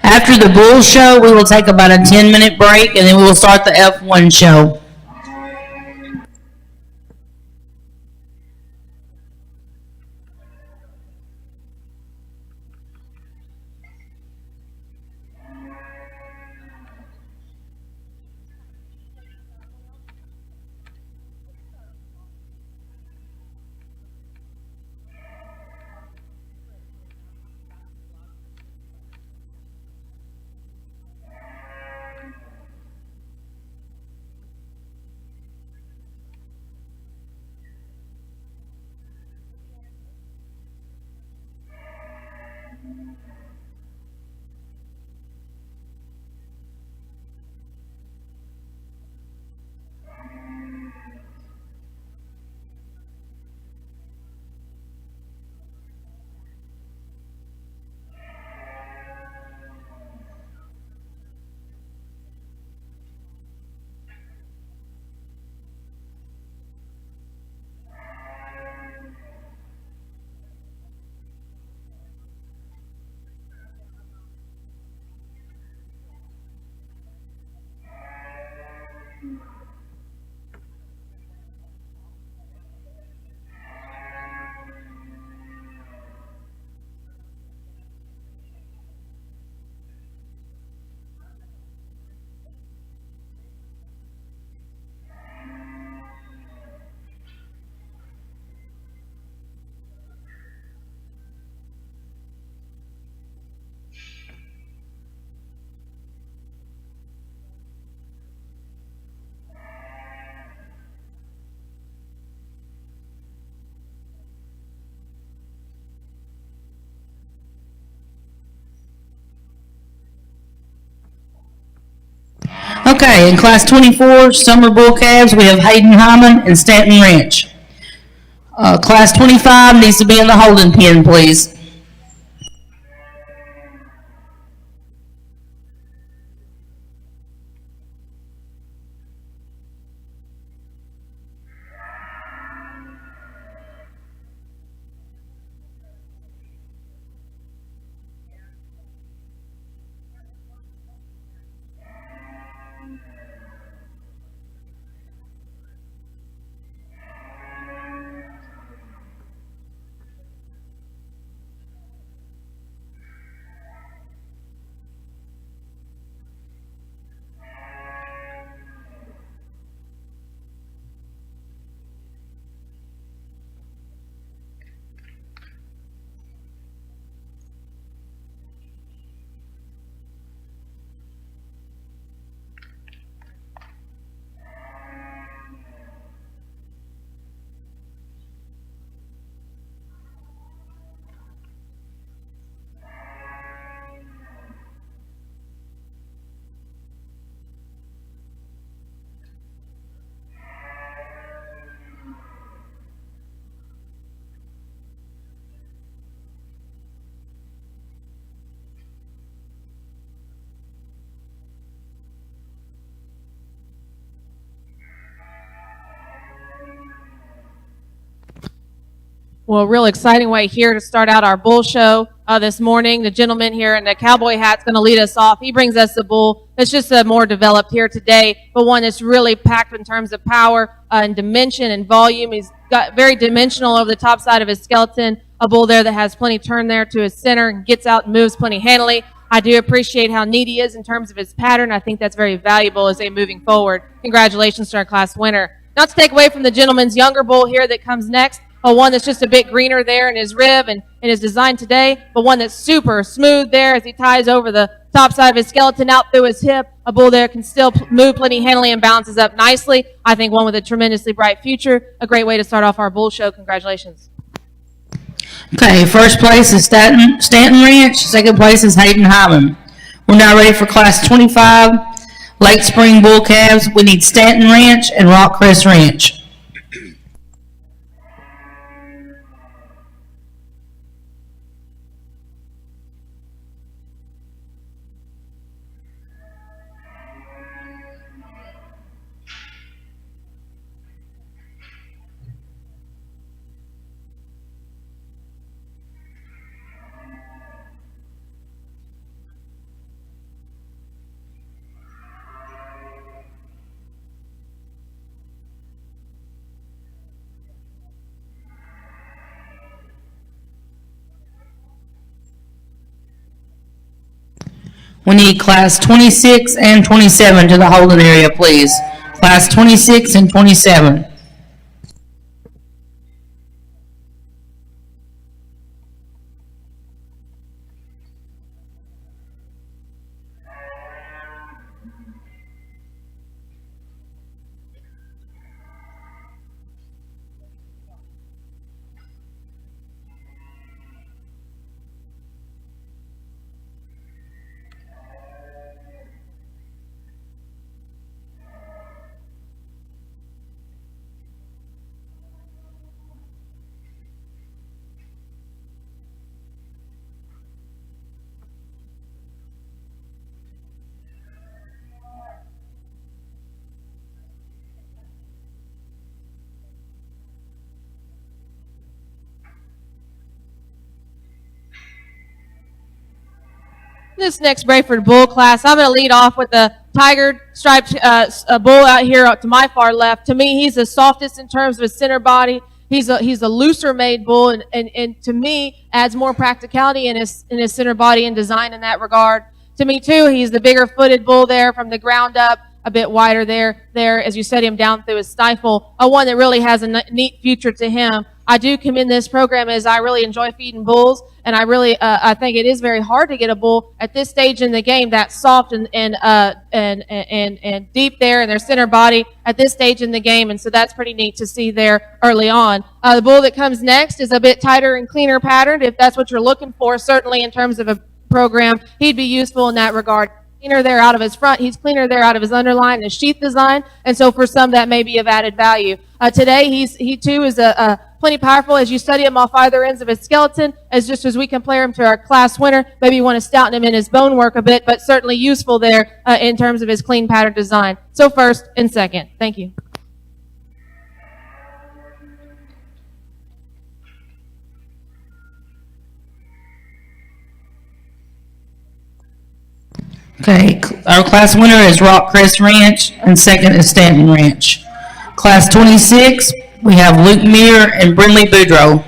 After the bull show, we will take about a 10-minute break, and then we will start the F1 show. Okay, in Class 24, Summer Bull Calves, we have Hayden Hammond and Stanton Ranch. Class 25 needs to be in the holding pen, please. Well, real exciting way here to start out our bull show this morning. The gentleman here in the cowboy hat's going to lead us off. He brings us the bull that's just more developed here today, but one that's really packed in terms of power and dimension and volume. He's got very dimensional over the top side of his skeleton, a bull there that has plenty turn there to his center and gets out and moves plenty handily. I do appreciate how neat he is in terms of his pattern. I think that's very valuable as they're moving forward. Congratulations to our class winner. Not to take away from the gentleman's younger bull here that comes next, one that's just a bit greener there in his rib and in his design today, but one that's super smooth there as he ties over the top side of his skeleton out through his hip. A bull there can still move plenty handily and balances up nicely. I think one with a tremendously bright future. A great way to start off our bull show. Congratulations. Okay, first place is Stanton Ranch. Second place is Hayden Hammond. We're now ready for Class 25, Lake Spring Bull Calves. We need Stanton Ranch and Rockcrest Ranch. We need Class 26 and 27 to the holding area, please. Class 26 and 27. This next Braford bull class, I'm going to lead off with the tiger striped bull out here to my far left. To me, he's the softest in terms of his center body. He's a looser made bull, and to me adds more practicality in his center body and design in that regard. To me too, he's the bigger footed bull there from the ground up, a bit wider there as you set him down through his stifle. One that really has a neat future to him. I do commend this program as I really enjoy feeding bulls, and I think it is very hard to get a bull at this stage in the game that's soft and deep there in their center body at this stage in the game, and so that's pretty neat to see there early on. The bull that comes next is a bit tighter and cleaner patterned, if that's what you're looking for, certainly in terms of a program. He'd be useful in that regard. Cleaner there out of his front, he's cleaner there out of his underline and his sheath design, and so for some that may be of added value. Today he too is plenty powerful as you study him off either ends of his skeleton, as we compare him to our class winner. Maybe you want to stouten him in his bone work a bit, but certainly useful there in terms of his clean pattern design. So first and second. Thank you. Okay, our class winner is Rock Crest Ranch, and second is Stanton Ranch. Class 26, we have Luke Meir and Brindley Boudreaux.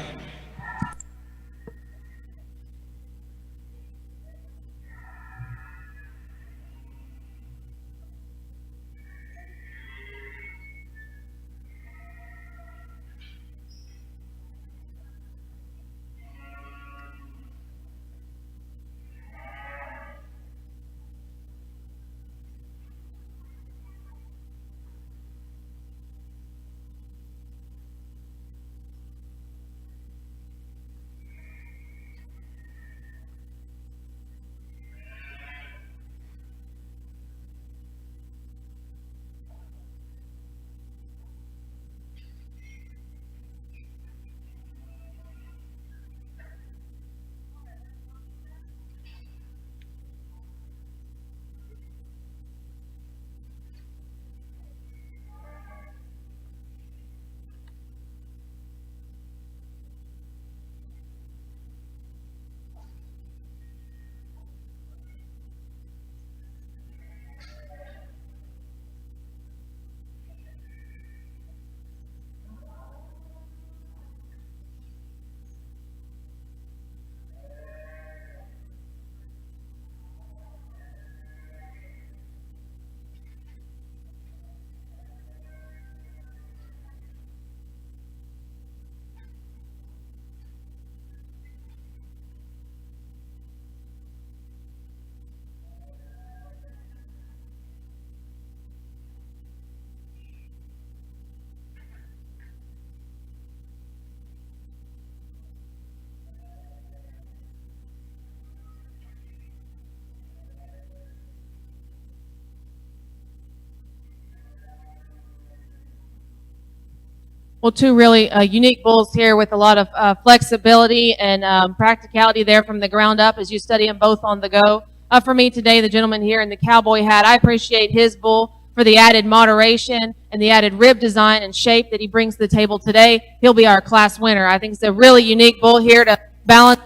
Well, two really unique bulls here with a lot of flexibility and practicality there from the ground up as you study them both on the go. For me today, the gentleman here in the cowboy hat, I appreciate his bull for the added moderation and the added rib design and shape that he brings to the table today. He'll be our class winner. I think it's a really unique bull here to balance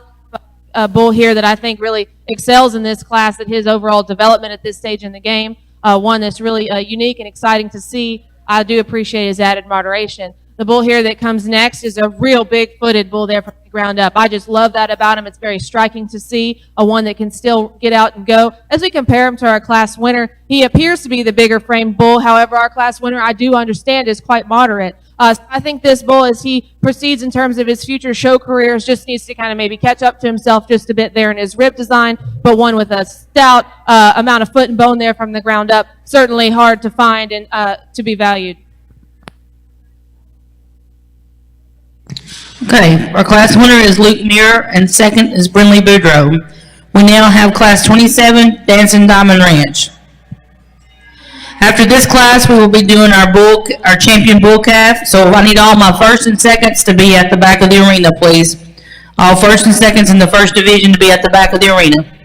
a bull here that I think really excels in this class at his overall development at this stage in the game. One that's really unique and exciting to see. I do appreciate his added moderation. The bull here that comes next is a real big-footed bull there from the ground up. I just love that about him. It's very striking to see a one that can still get out and go. As we compare him to our class winner, he appears to be the bigger framed bull. However, our class winner, I do understand, is quite moderate. So I think this bull, as he proceeds in terms of his future show careers, just needs to kind of maybe catch up to himself just a bit there in his rib design, but one with a stout amount of foot and bone there from the ground up. Certainly hard to find and to be valued. Okay, our class winner is Luke Muir, and second is Brindley Boudreaux. We now have class 27, Dancing Diamond Ranch. After this class, we will be doing our champion bull calf. So I need all my first and seconds to be at the back of the arena, please. All first and seconds in the first division to be at the back of the arena.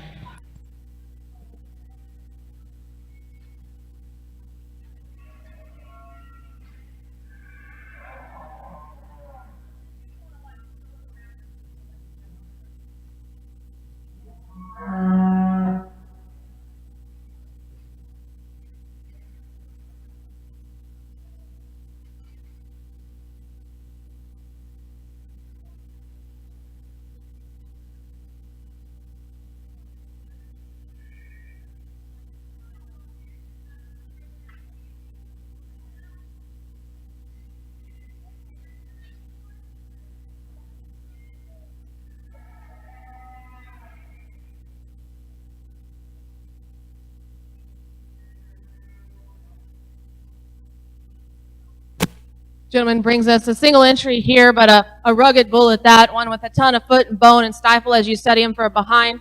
Gentleman brings us a single entry here, but a rugged bull at that, one with a ton of foot and bone and stifle as you study him for a behind.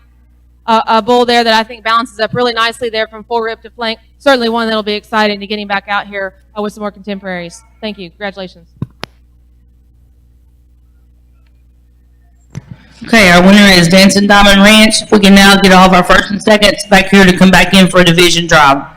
A bull there that I think balances up really nicely there from forerib to flank. Certainly one that'll be exciting to get him back out here with some more contemporaries. Thank you. Congratulations. Okay, our winner is Dancing Diamond Ranch. If we can now get all of our first and seconds back here to come back in for a division drive.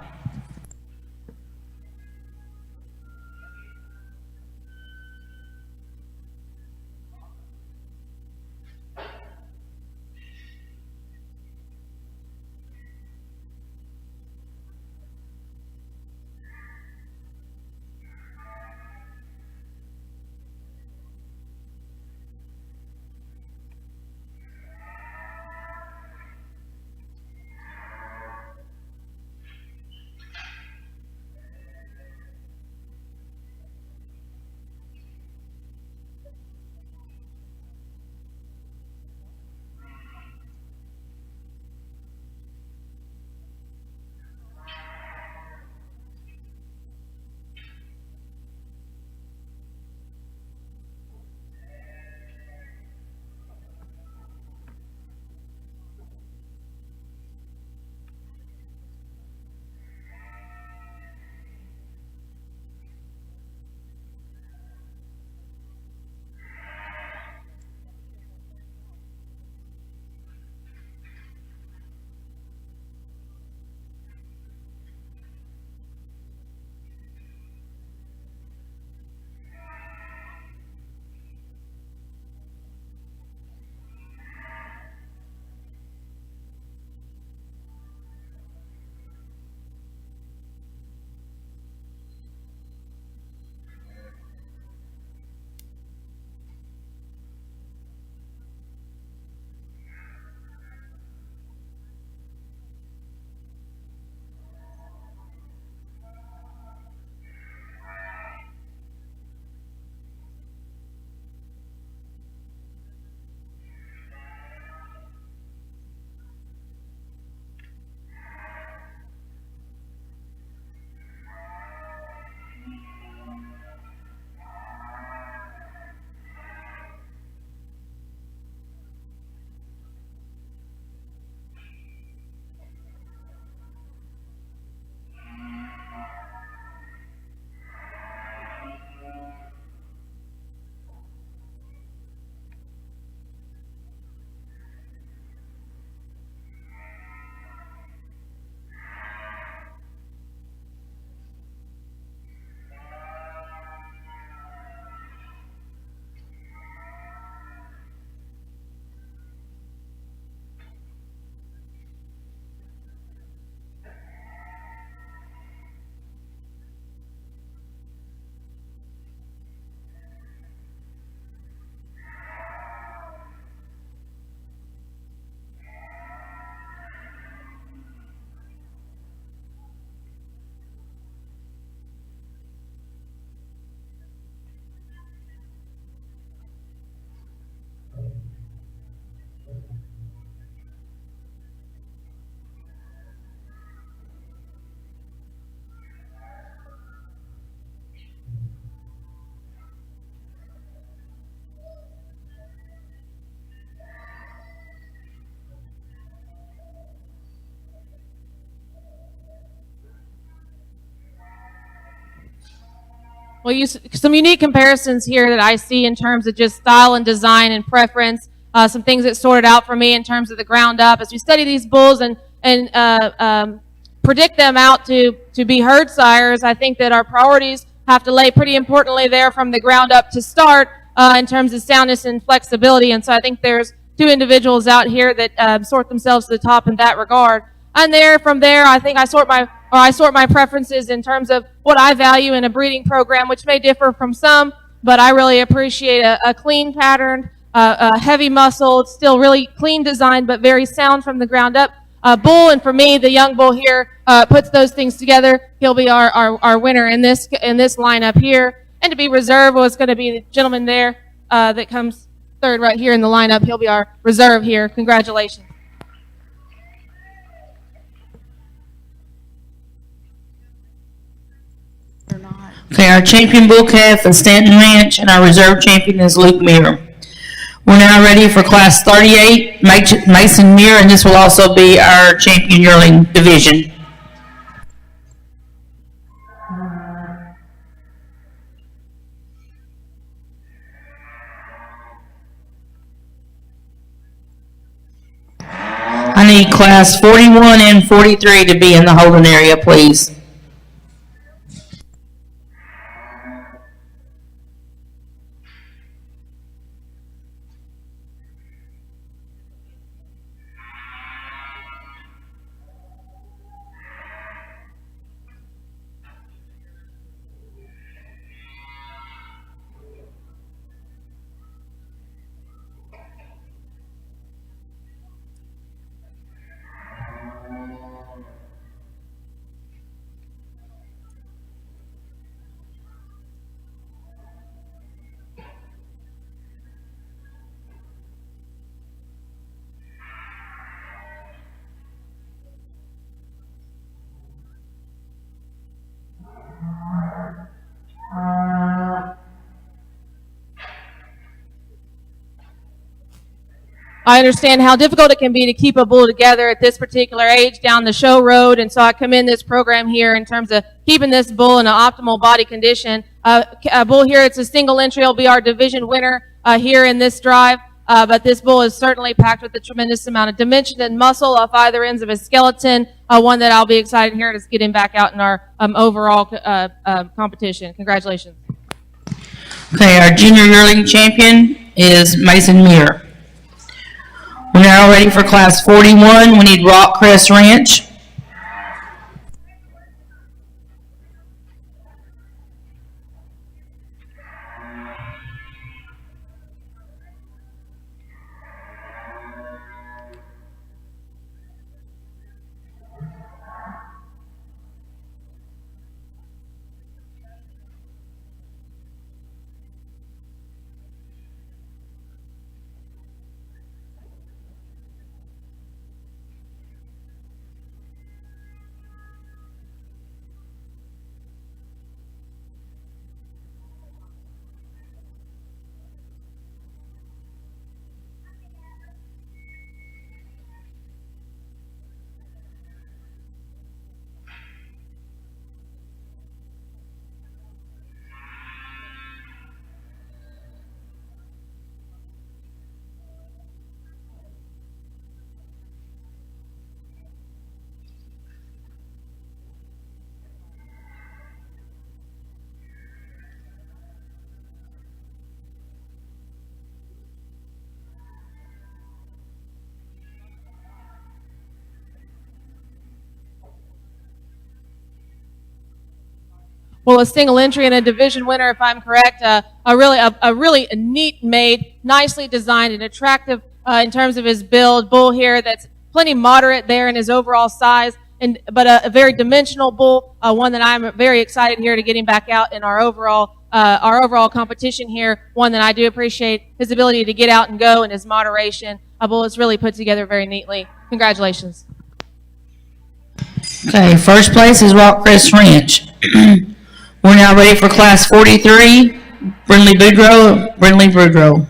Well, some unique comparisons here that I see in terms of just style and design and preference. Some things that sorted out for me in terms of the ground up as we study these bulls and predict them out to be herd sires. I think that our priorities have to lay pretty importantly there from the ground up to start in terms of soundness and flexibility. And so I think there's two individuals out here that sort themselves to the top in that regard. And from there, I think I sort my preferences in terms of what I value in a breeding program, which may differ from some, but I really appreciate a clean pattern, a heavy muscle, still really clean design, but very sound from the ground up. Bull, and for me, the young bull here puts those things together. He'll be our winner in this lineup here. And to be reserve was going to be the gentleman there that comes third right here in the lineup. He'll be our reserve here. Congratulations. Okay, our champion bull calf is Stanton Ranch, and our reserve champion is Luke Muir. We're now ready for Class 38, Mason Muir, and this will also be our champion yearling division. I need Class 41 and 43 to be in the holding area, please. I understand how difficult it can be to keep a bull together at this particular age down the show road, and so I commend this program here in terms of keeping this bull in an optimal body condition. A bull here, it's a single entry, will be our division winner here in this drive, but this bull is certainly packed with a tremendous amount of dimension and muscle off either ends of his skeleton, one that I'll be excited here to get him back out in our overall competition. Congratulations. Okay, our junior yearling champion is Mason Muir. We're now ready for Class 41. We need Rockcrest Ranch. Well, a single entry and a division winner, if I'm correct. A really neat made, nicely designed, and attractive in terms of his build. Bull here that's plenty moderate there in his overall size, but a very dimensional bull. One that I'm very excited here to get him back out in our overall competition here. One that I do appreciate his ability to get out and go and his moderation. A bull that's really put together very neatly. Congratulations. Okay, first place is Rockcrest Ranch. We're now ready for Class 43, Brindley Boudreaux.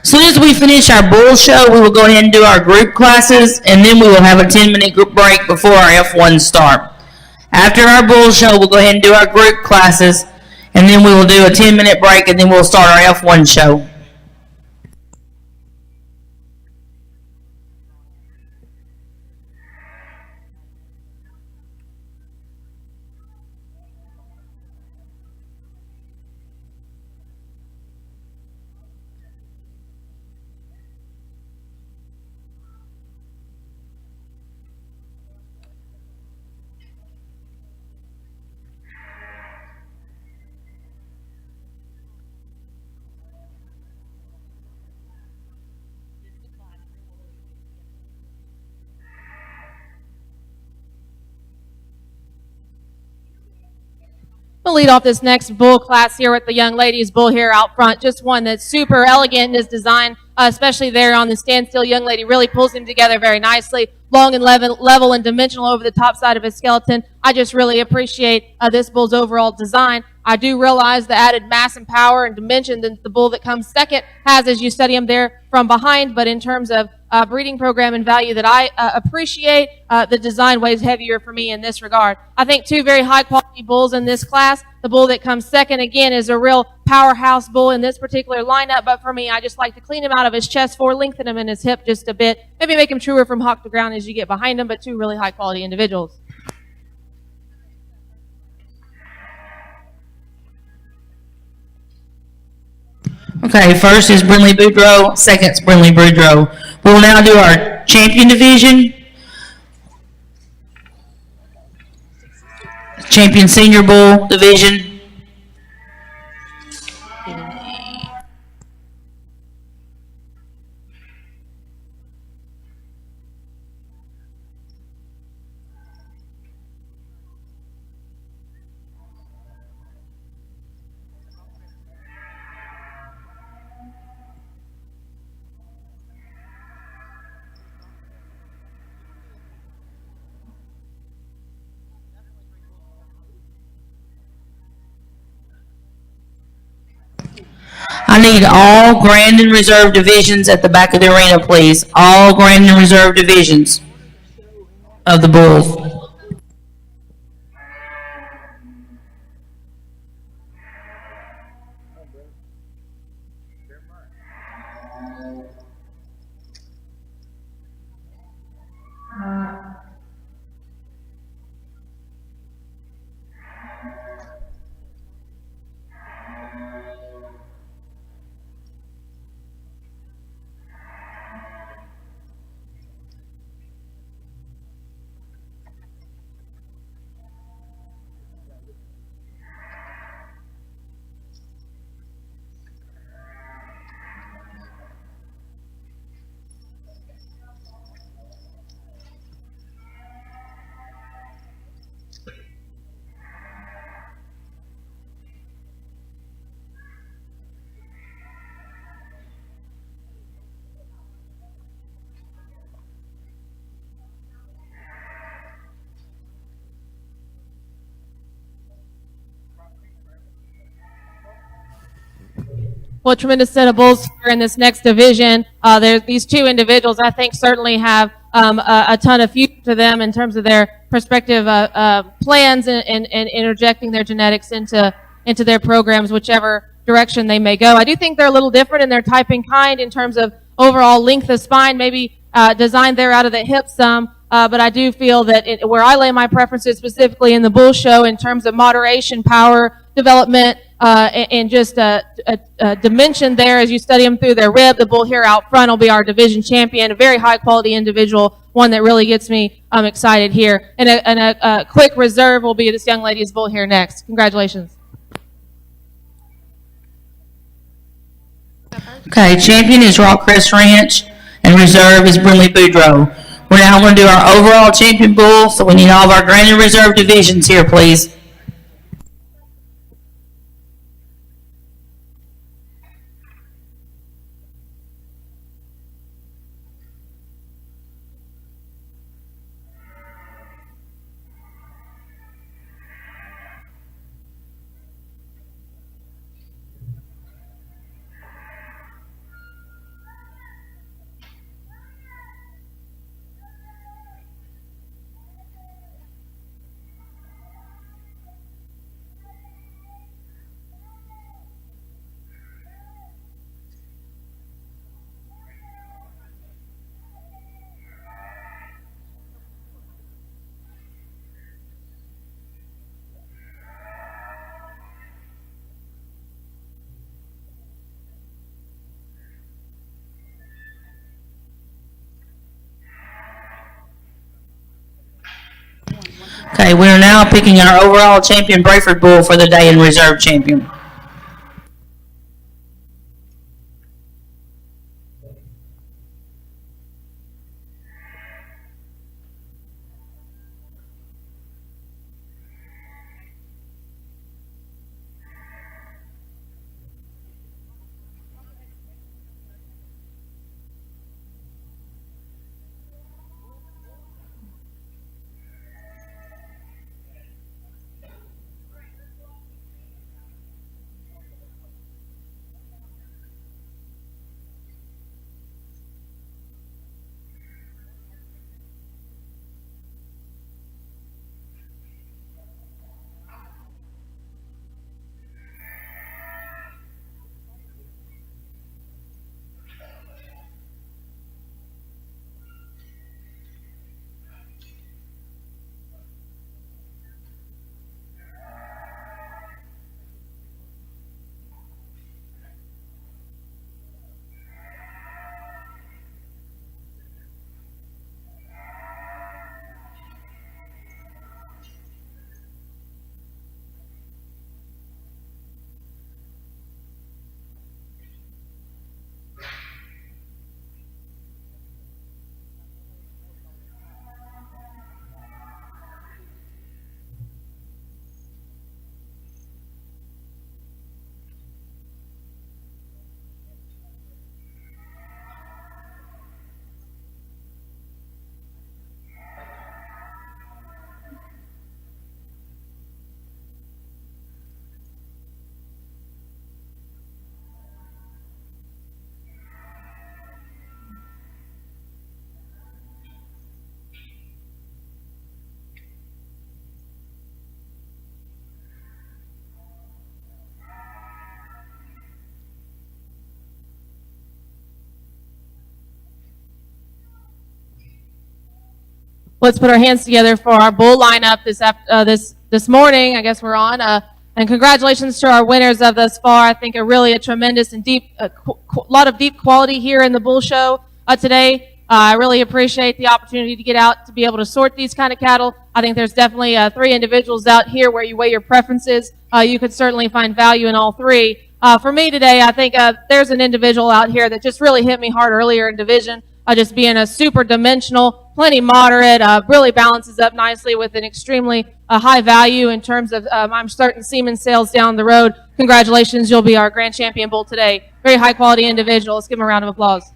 soon as we finish our bull show, we will go ahead and do our group classes, and then we will have a 10-minute group break before our F1 start. After our bull show, we'll go ahead and do our group classes, and then we will do a 10-minute break, and then we'll start our F1 show. We'll lead off this next bull class here with the young ladies bull here out front. Just one that's super elegant in his design, especially there on the standstill. Young lady really pulls him together very nicely. Long and level and dimensional over the top side of his skeleton. I just really appreciate this bull's overall design. I do realize the added mass and power and dimension that the bull that comes second has as you study him there from behind. But in terms of breeding program and value that I appreciate, the design weighs heavier for me in this regard. I think two very high quality bulls in this class. The bull that comes second, again, is a real powerhouse bull in this particular lineup. But for me, I just like to clean him out of his chest forward, lengthen him in his hip just a bit. Maybe make him truer from hock to ground as you get behind him, but two really high quality individuals. Okay, first is Brinley Boudreaux, second is Brinley Boudreaux. We'll now do our champion division. Champion senior bull division. I need all Grand and Reserve divisions at the back of the arena, please. All Grand and Reserve divisions of the bulls. Well, a tremendous set of bulls here in this next division. There's these two individuals I think certainly have a ton of future to them in terms of their prospective plans and interjecting their genetics into their programs, whichever direction they may go. I do think they're a little different in their type and kind in terms of overall length of spine, maybe designed there out of the hip some. But I do feel that where I lay my preferences specifically in the bull show in terms of moderation, power, development, and just a dimension there as you study them through their rib. The bull here out front will be our division champion, a very high quality individual, one that really gets me excited here. And a quick reserve will be this young lady's bull here next. Congratulations. Okay, champion is Rockcrest Ranch, and reserve is Brinley Boudreaux. We're now going to do our overall champion bull, so we need all of our Grand and Reserve divisions here, please. Okay, we are now picking our overall champion Braford bull for the day and reserve champion. Let's put our hands together for our bull lineup this morning. I guess we're on. And congratulations to our winners of thus far. I think a tremendous and deep, lot of deep quality here in the bull show today. I really appreciate the opportunity to get out to be able to sort these kind of cattle. I think there's definitely 3 individuals out here where you weigh your preferences. You could certainly find value in all 3. For me today, I think there's an individual out here that just really hit me hard earlier in division. Just being a super dimensional, plenty moderate, really balances up nicely with an extremely high value in terms of, I'm certain, semen sales down the road. Congratulations, you'll be our grand champion bull today. Very high quality individual. Let's give him a round of applause.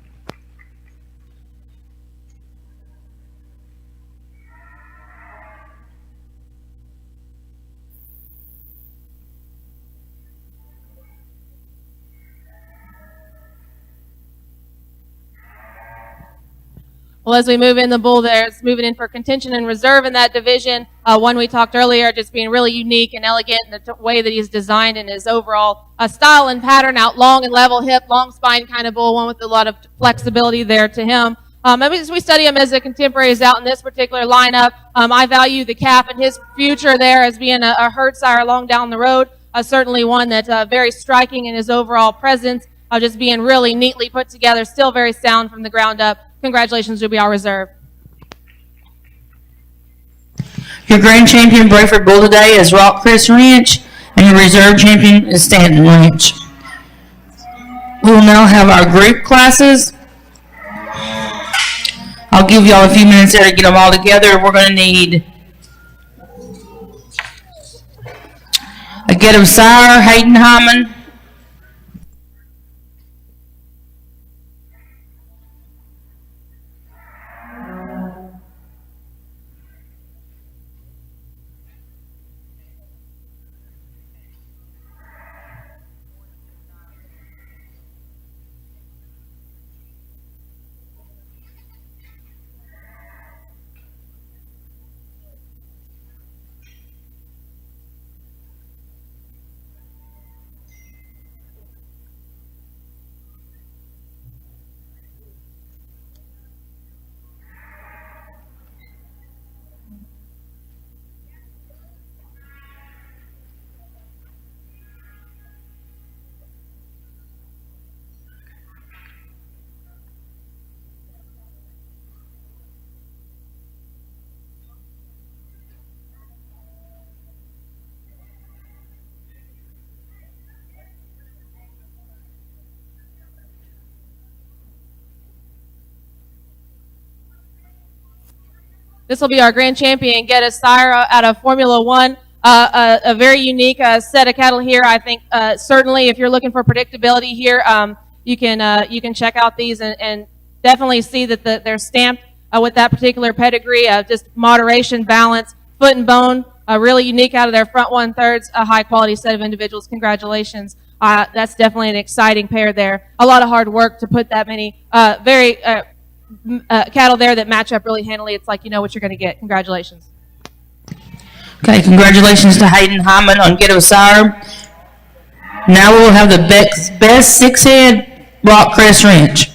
Well, as we move in the bull there, it's moving in for contention and reserve in that division. One we talked earlier, just being really unique and elegant in the way that he's designed in his overall style and pattern, out long and level hip, long spine kind of bull, one with a lot of flexibility there to him. As we study him as a contemporary is out in this particular lineup, I value the calf and his future there as being a herd sire along down the road. Certainly one that's very striking in his overall presence, just being really neatly put together, still very sound from the ground up. Congratulations, you'll be our reserve. Your grand champion Braford bull today is Rock Chris Ranch, and your reserve champion is Stanton Ranch. We will now have our group classes. I'll give y'all a few minutes there to get them all together. We're going to need a get of sire, Hayden Hammond. This will be our grand champion, Get a Sire out of Formula One. A very unique set of cattle here. I think certainly if you're looking for predictability here, you can check out these and definitely see that they're stamped with that particular pedigree of just moderation, balance, foot and bone. Really unique out of their front 1/3, a high quality set of individuals. Congratulations. That's definitely an exciting pair there. A lot of hard work to put that many very cattle there that match up really handily. It's like you know what you're going to get. Congratulations. Okay, congratulations to Hayden Hammond on Get a Sire. Now we will have the best six-head Rock Crest Ranch.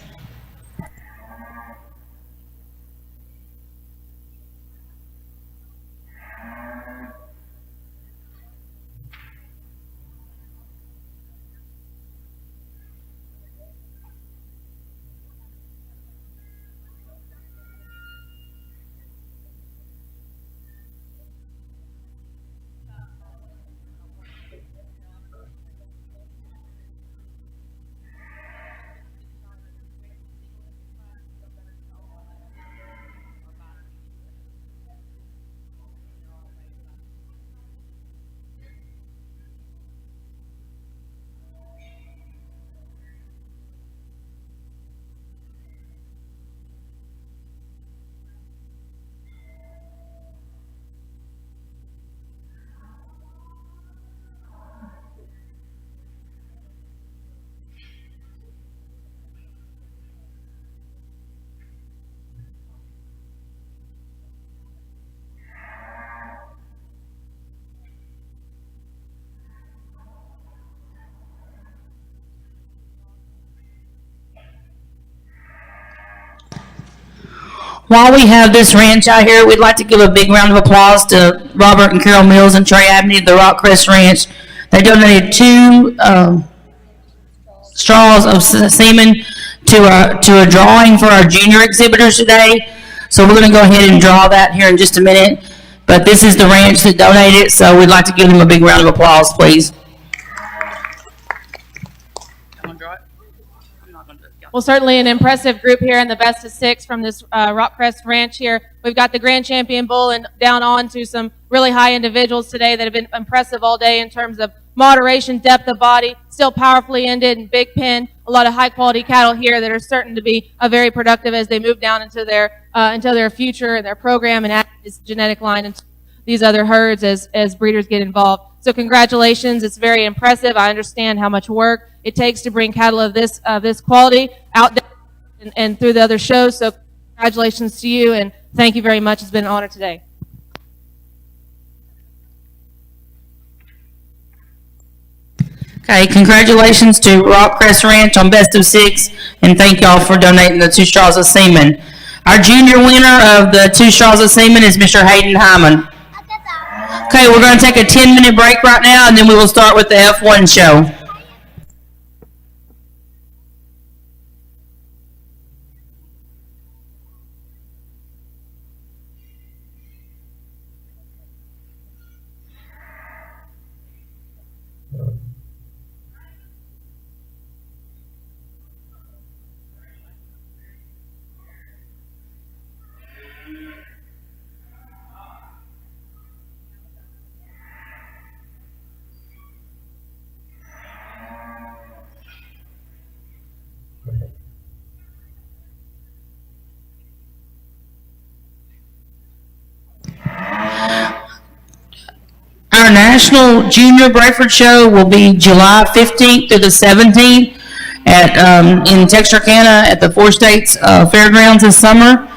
While we have this ranch out here, we'd like to give a big round of applause to Robert and Carol Mills and Trey Abney of the Rock Crest Ranch. They donated 2 straws of semen to a drawing for our junior exhibitors today. So we're going to go ahead and draw that here in just a minute. But this is the ranch that donated, so we'd like to give them a big round of applause, please. Well, certainly an impressive group here in the best of 6 from this Rock Crest Ranch here. We've got the Grand Champion Bull and down on to some really high individuals today that have been impressive all day in terms of moderation, depth of body, still powerfully ended and big pen. A lot of high quality cattle here that are certain to be very productive as they move down into their future and their program and add this genetic line into these other herds as breeders get involved. So congratulations. It's very impressive. I understand how much work it takes to bring cattle of this quality out there and through the other shows. So congratulations to you and thank you very much. It's been an honor today. Okay, congratulations to Rock Crest Ranch on Best of 6, and thank y'all for donating the 2 straws of semen. Our junior winner of the 2 straws of semen is Mr. Hayden Hammond. Okay, we're going to take a 10-minute break right now, and then we will start with the F1 show. Our National Junior Braford Show will be July 15th through the 17th in Texarkana at the 4 States Fairgrounds this summer.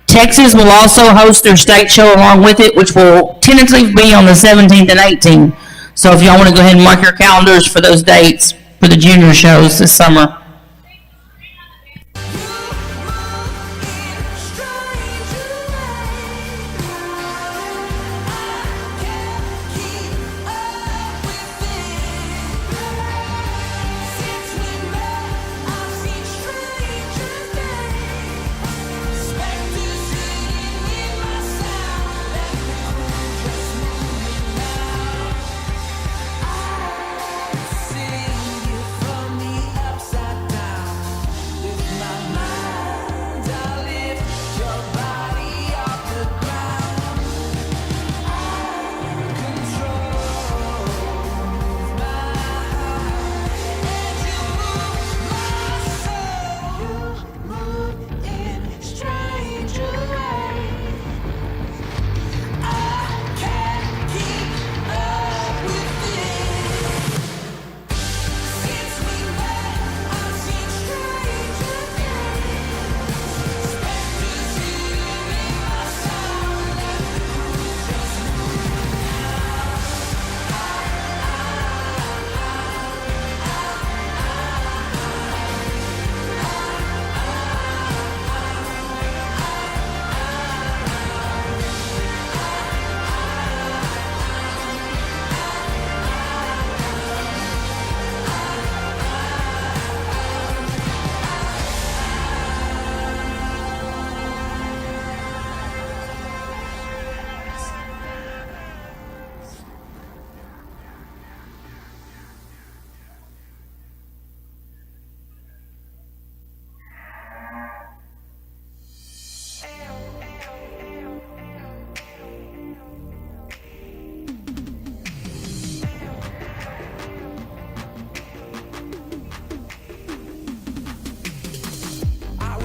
Texas will also host their state show along with it, which will tentatively be on the 17th and 18th. So if y'all want to go ahead and mark your calendars for those dates for the junior shows this summer. From the upside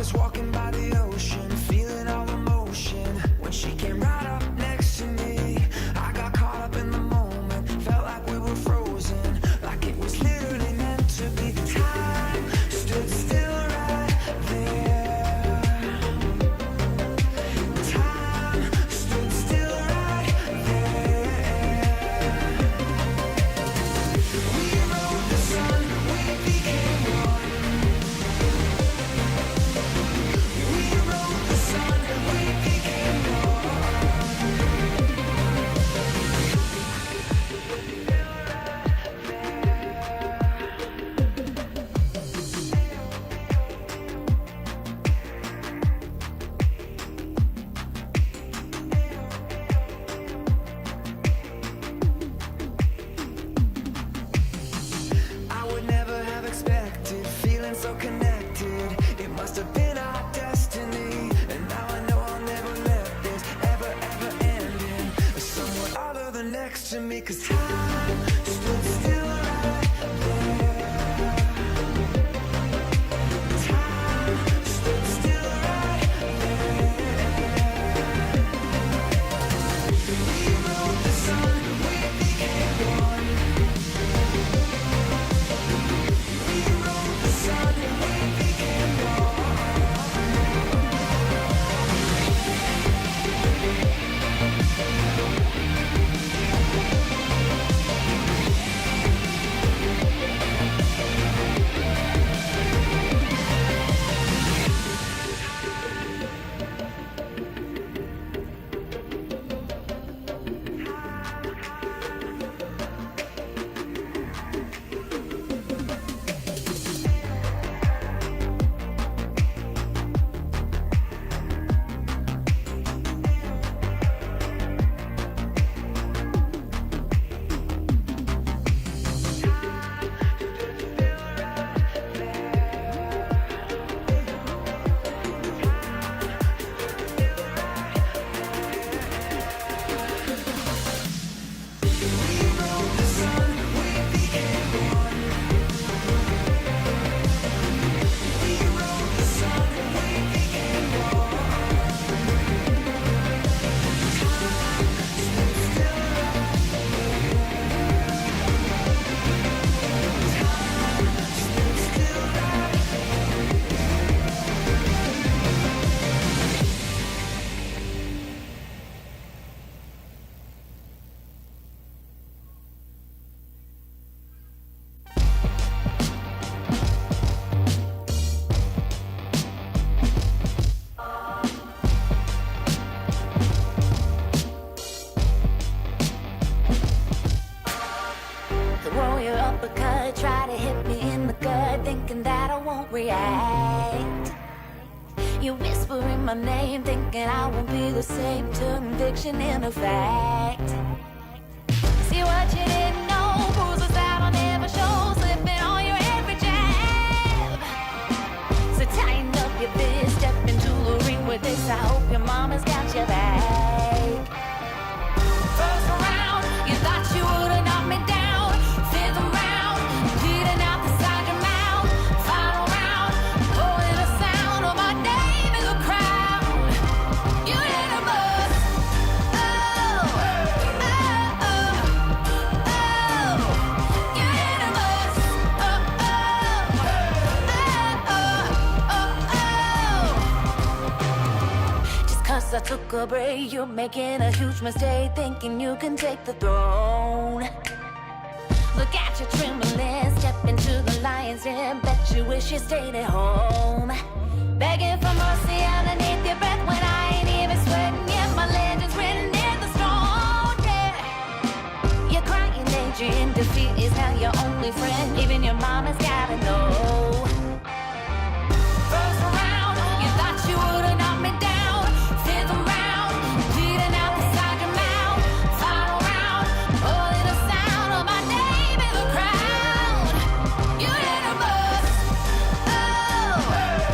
was walking by the ocean, feeling all the motion. When she came right up next to me, I got caught up in the moment. Felt like we were frozen, like it was literally meant to be. Time stood still right there. Time stood still right there. We rode the sun, we became one. We rode the sun, we became one. I would never have expected, feeling so connected. It must have been our destiny. And now I know I'll never let this ever end in someone other than next to me. 'Cause time stood still right there. Time stood still right there. We rode the sun, we became one. We rode the sun, we became one. Throw your uppercut, try to hit me in the gut, thinking that I won't react. You whispering my name, thinking I won't be the same. Turn fiction into fact. See what you didn't know, bruises that I'll never show, slipping on your every jab. So tighten up your fist, step into the ring with this. I hope your mama's got your back. First round, you thought you would've knocked me down. Fifth round, bleeding out the side of your mouth. Final round, pulling the sound of my name in the crowd. You hit a buzz. Oh, oh, oh, oh. You hit a buzz. Oh, oh, oh, oh, oh. Just 'cause I took a break, you're making a huge mistake, thinking you can take the throne. Look at you trembling, step into the lion's den. Bet you wish you stayed at home. Begging for mercy underneath your breath when I ain't even sweating yet. My legend's written in the stone, yeah. You're crying, Adrian, defeat is now your only friend. Even your mama's gotta know. First round, you thought you would've knocked me down. Fifth round, bleeding out the side of your mouth. Final round, pulling the sound of my name in the crowd. You hit a buzz. Oh, oh,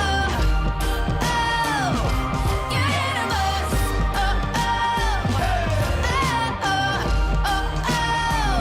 oh, oh. You hit a buzz. Oh, oh, oh, oh, oh, oh.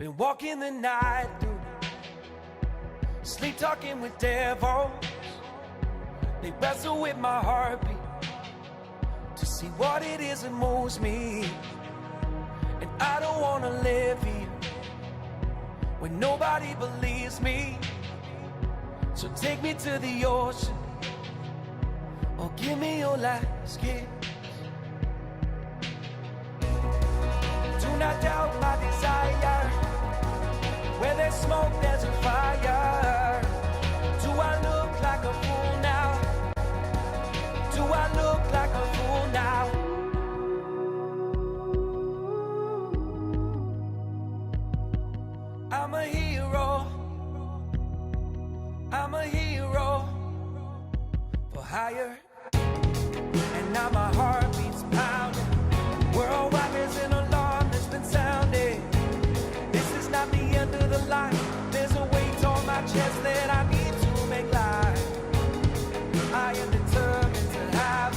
Been walking the night through, sleep talking with devils. They wrestle with my heartbeat to see what it is that moves me. And I don't wanna live here when nobody believes me. So take me to the ocean, or give me your last kiss. Do not doubt my desire. Where there's smoke, there's a fire. Do I look like a fool now? Do I look like a fool now? I'm a hero. I'm a hero for hire. And now my heart beats pounding. Worldwide there's an alarm that's been sounding. This is not the end of the line. There's a weight on my chest that I need to make life. I am determined to have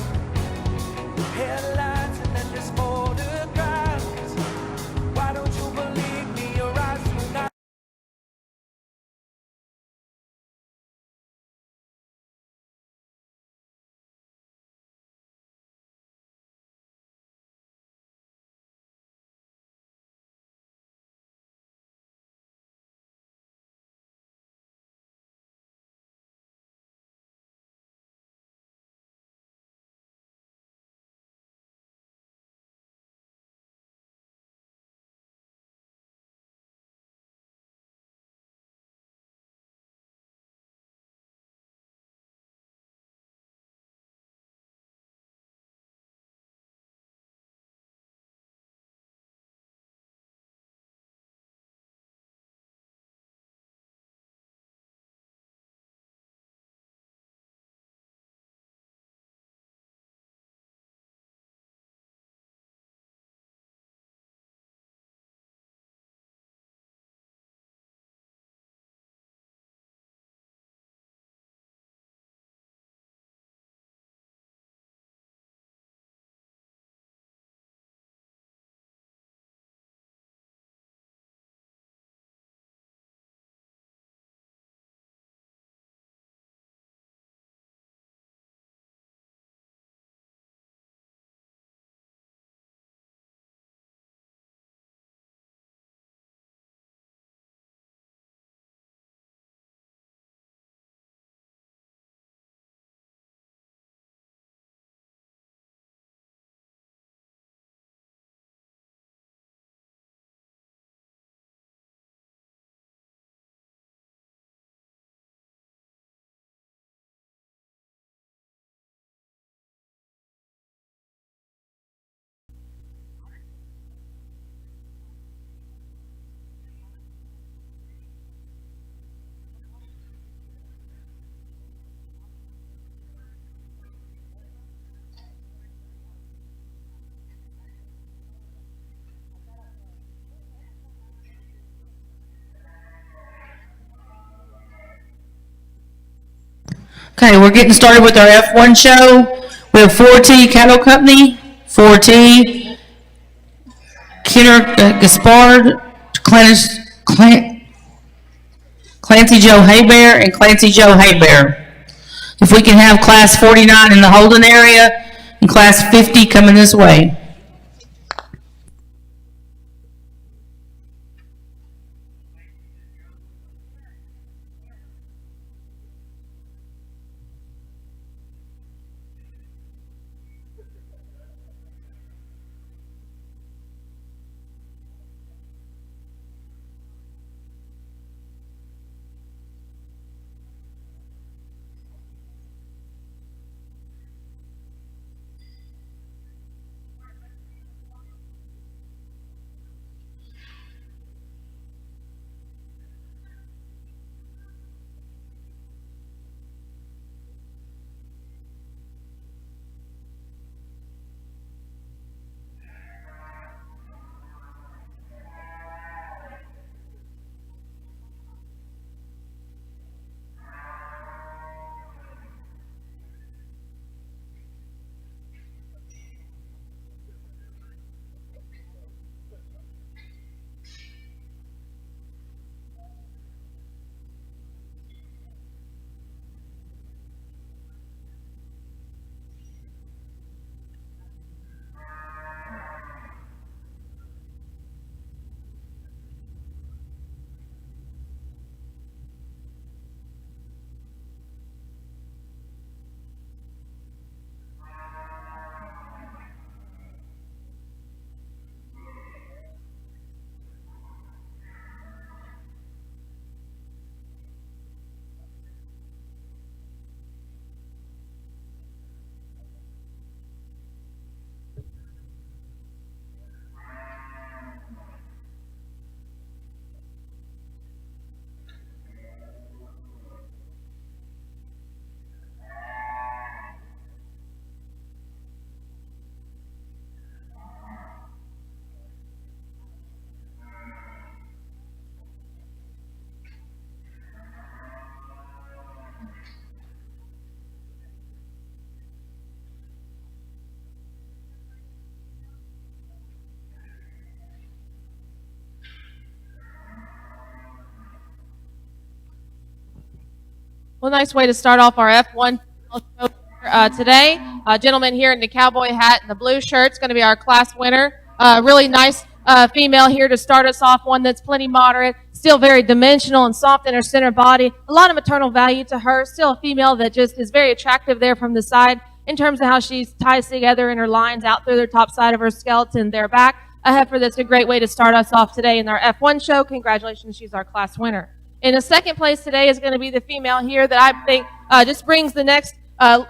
headlines and then there's photographs. Why don't you believe me? Your eyes do not. Okay, we're getting started with our F1 show. We have 4T Cattle Company, 4T, Kenner Gaspard, Clancy Joe Haybear, and Clancy Joe Haybear. If we can have class 49 in the Holden area and class 50 coming this way. Well, nice way to start off our F1 show today. Gentleman here in the cowboy hat and the blue shirt is going to be our class winner. Really nice female here to start us off, one that's plenty moderate, still very dimensional and soft in her center body. A lot of maternal value to her. Still a female that just is very attractive there from the side in terms of how she ties together in her lines out through the top side of her skeleton, there back. A heifer that's a great way to start us off today in our F1 show. Congratulations, she's our class winner. In the second place today is going to be the female here that I think just brings the next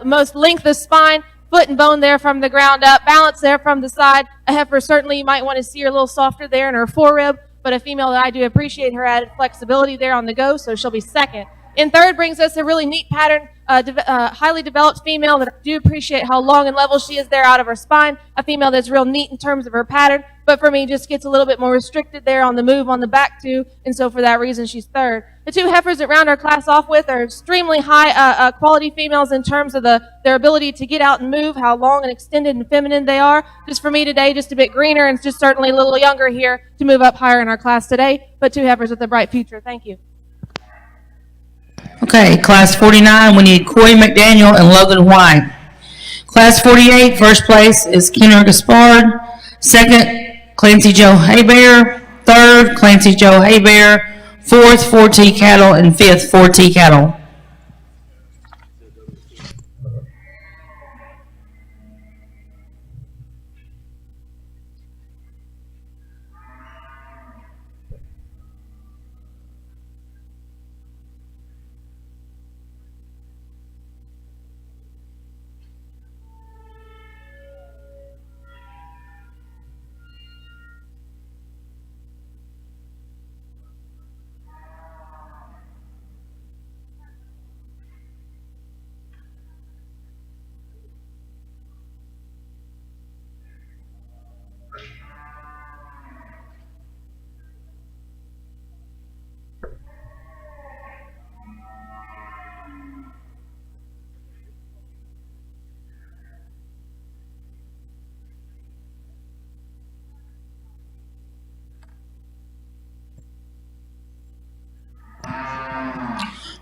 most length of spine, foot and bone there from the ground up, balance there from the side. A heifer, certainly you might want to see her a little softer there in her forerib, but a female that I do appreciate her added flexibility there on the go, so she'll be second. In third brings us a really neat pattern, highly developed female that I do appreciate how long and level she is there out of her spine. A female that's real neat in terms of her pattern, but for me just gets a little bit more restricted there on the move on the back too, and so for that reason she's third. The two heifers that round our class off with are extremely high quality females in terms of their ability to get out and move, how long and extended and feminine they are. Just for me today, just a bit greener and just certainly a little younger here to move up higher in our class today, but two heifers with a bright future. Thank you. Okay, Class 49, we need Corey McDaniel and Logan White. Class 48, first place is Keener Gaspard. Second, Clancy Joe Haybear. Third, Clancy Joe Haybear. Fourth, 4T Cattle. And fifth, 4T Cattle.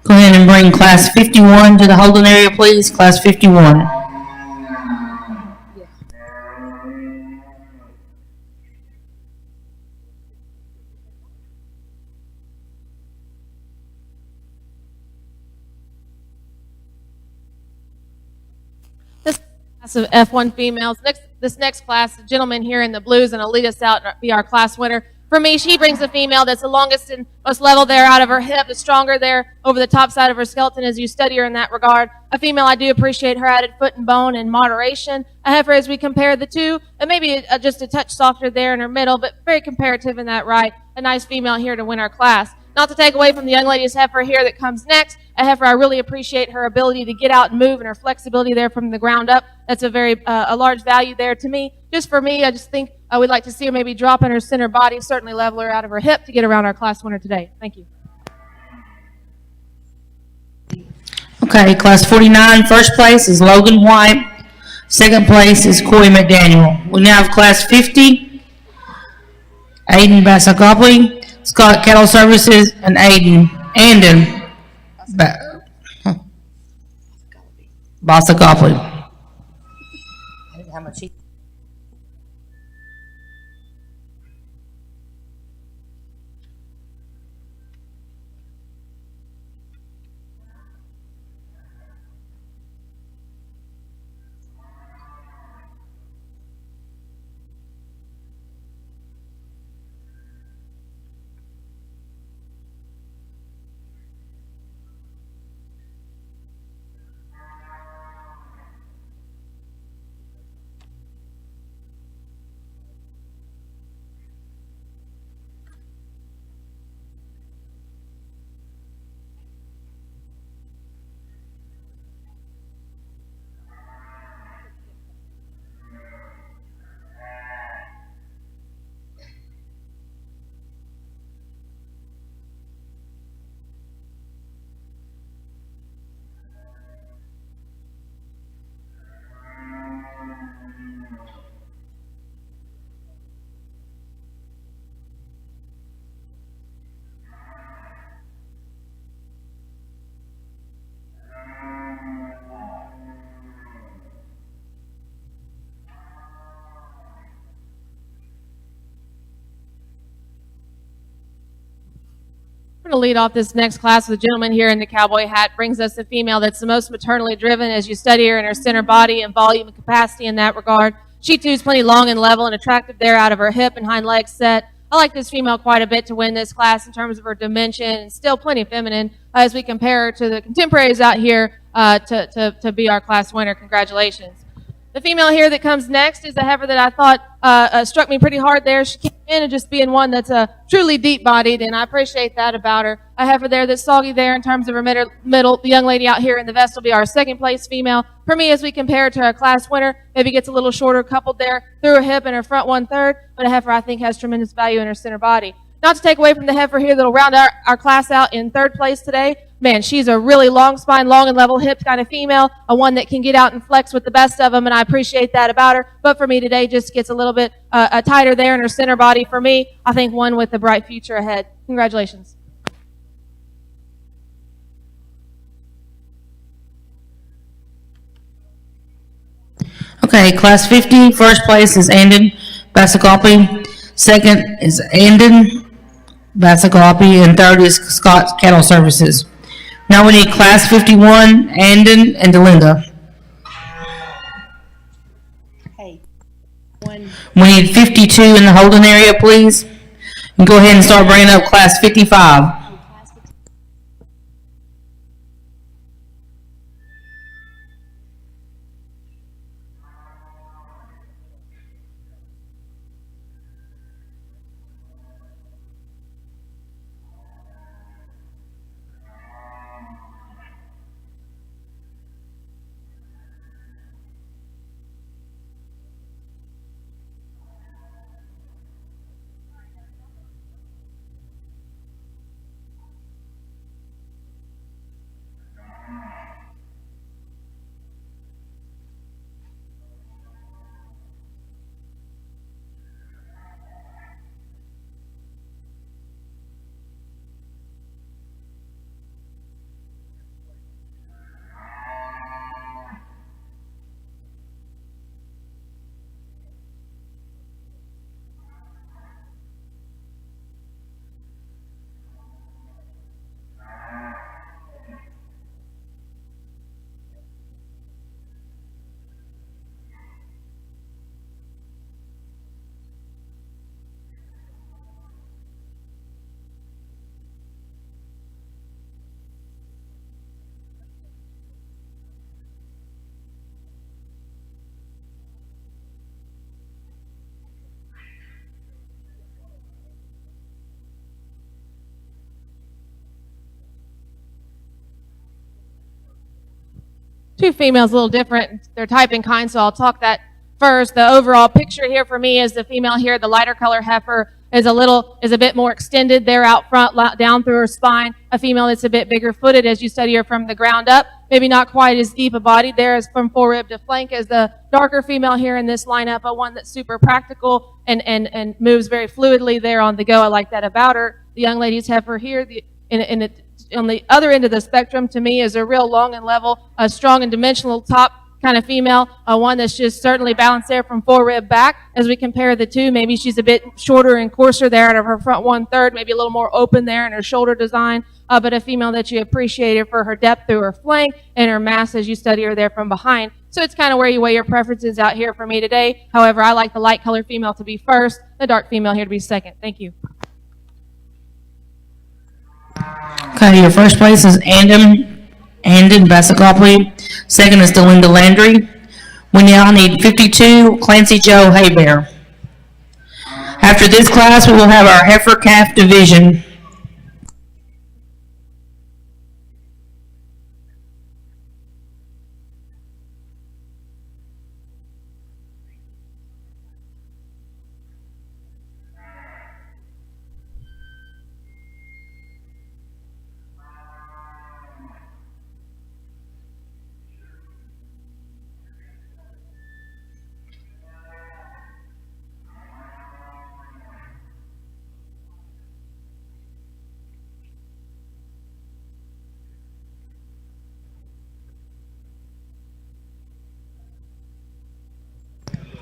Go ahead and bring Class 51 to the holding area, please. Class 51. This class of F1 females. This next class, the gentleman here in the blues, and will lead us out and be our class winner. For me, she brings a female that's the longest and most level there out of her hip, the stronger there over the top side of her skeleton as you study her in that regard. A female, I do appreciate her added foot and bone and moderation. A heifer, as we compare the two, and maybe just a touch softer there in her middle, but very comparative in that right. A nice female here to win our class. Not to take away from the young lady's heifer here that comes next. A heifer, I really appreciate her ability to get out and move and her flexibility there from the ground up. That's a large value there to me. Just for me, I just think we'd like to see her maybe drop in her center body, certainly level her out of her hip to get around our class winner today. Thank you. Okay, Class 49, first place is Logan White. Second place is Corey McDaniel. We now have Class 50, Aiden Basagopli, Scott Cattle Services, and Andon Basagopli. How much he? I'm going to lead off this next class with a gentleman here in the cowboy hat. Brings us a female that's the most maternally driven as you study her in her center body and volume and capacity in that regard. She too is plenty long and level and attractive there out of her hip and hind legs set. I like this female quite a bit to win this class in terms of her dimension and still plenty feminine as we compare her to the contemporaries out here to be our class winner. Congratulations. The female here that comes next is a heifer that I thought struck me pretty hard there. She came in and just being one that's truly deep-bodied, and I appreciate that about her. A heifer there that's soggy there in terms of her middle. The young lady out here in the vest will be our second-place female. For me, as we compare her to our class winner, maybe gets a little shorter coupled there through her hip and her front 1/3, but a heifer I think has tremendous value in her center body. Not to take away from the heifer here that'll round our class out in third place today. Man, she's a really long spine, long and level hip kind of female, a one that can get out and flex with the best of them, and I appreciate that about her. But for me today, just gets a little bit tighter there in her center body. For me, I think one with a bright future ahead. Congratulations. Okay, class 50, first place is Andon Basagopi. Second is Andon Basagopi, and third is Scott Cattle Services. Now we need class 51, Andon and Delinda. Hey. We need 52 in the holding area, please. And go ahead and start bringing up class 55. Two females a little different. They're type and kind, so I'll talk that first. The overall picture here for me is the female here, the lighter color heifer, is a bit more extended there out front, down through her spine. A female that's a bit bigger footed as you study her from the ground up. Maybe not quite as deep a bodied there as from forerib to flank as the darker female here in this lineup, but one that's super practical and moves very fluidly there on the go. I like that about her. The young lady's heifer here, on the other end of the spectrum, to me, is a real long and level, a strong and dimensional top kind of female, one that's just certainly balanced there from forerib back. As we compare the two, maybe she's a bit shorter and coarser there out of her front 1/3, maybe a little more open there in her shoulder design, but a female that you appreciated for her depth through her flank and her mass as you study her there from behind. So it's kind of where you weigh your preferences out here for me today. However, I like the light colored female to be first, the dark female here to be second. Thank you. Okay, your first place is Andon Basagopi. Second is Delinda Landry. We now need 52, Clancy Joe Haybear. After this class, we will have our heifer calf division.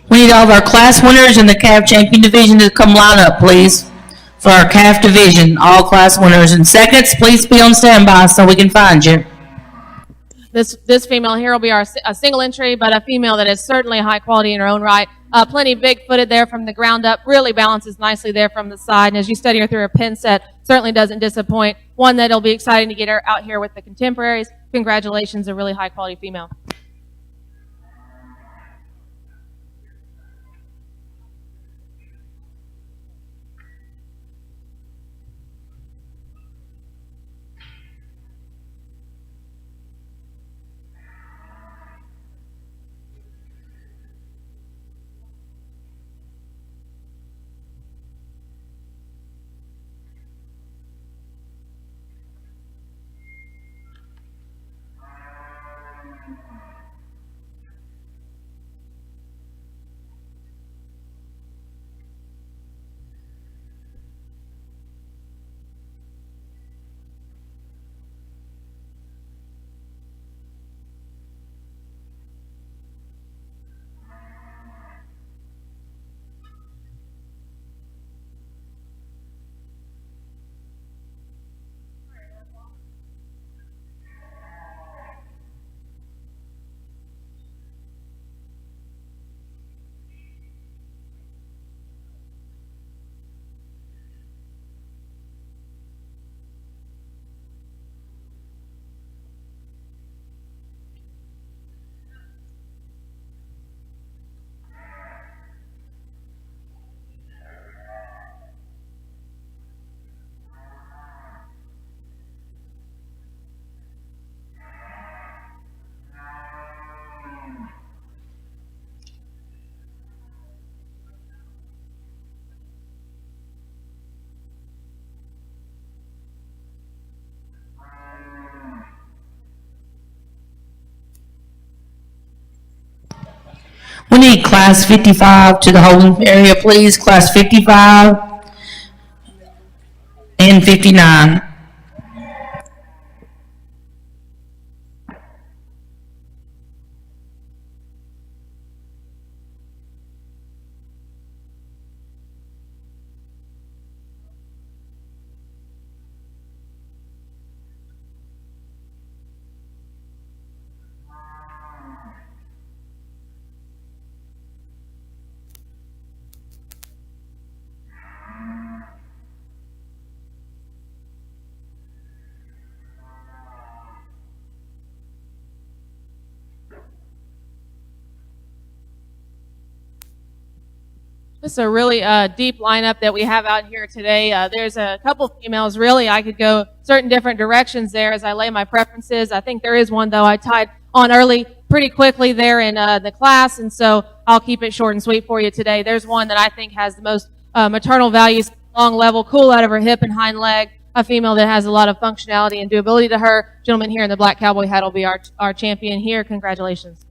We need all of our class winners in the calf champion division to come line up, please. for our calf division, all class winners. And seconds, please be on standby so we can find you. This female here will be a single entry, but a female that is certainly high quality in her own right. Plenty big-footed there from the ground up. Really balances nicely there from the side. And as you study her through her pin set, certainly doesn't disappoint. One that'll be exciting to get her out here with the contemporaries. Congratulations, a really high-quality female. We need class 55 to the holding area, please. Class 55 and 59. This is a really deep lineup that we have out here today. There's a couple females. Really, I could go certain different directions there as I lay my preferences. I think there is one, though, I tied on early pretty quickly there in the class, and so I'll keep it short and sweet for you today. There's one that I think has the most maternal values, long level, cool out of her hip and hind leg, a female that has a lot of functionality and doability to her. Gentleman here in the black cowboy hat will be our champion here. Congratulations.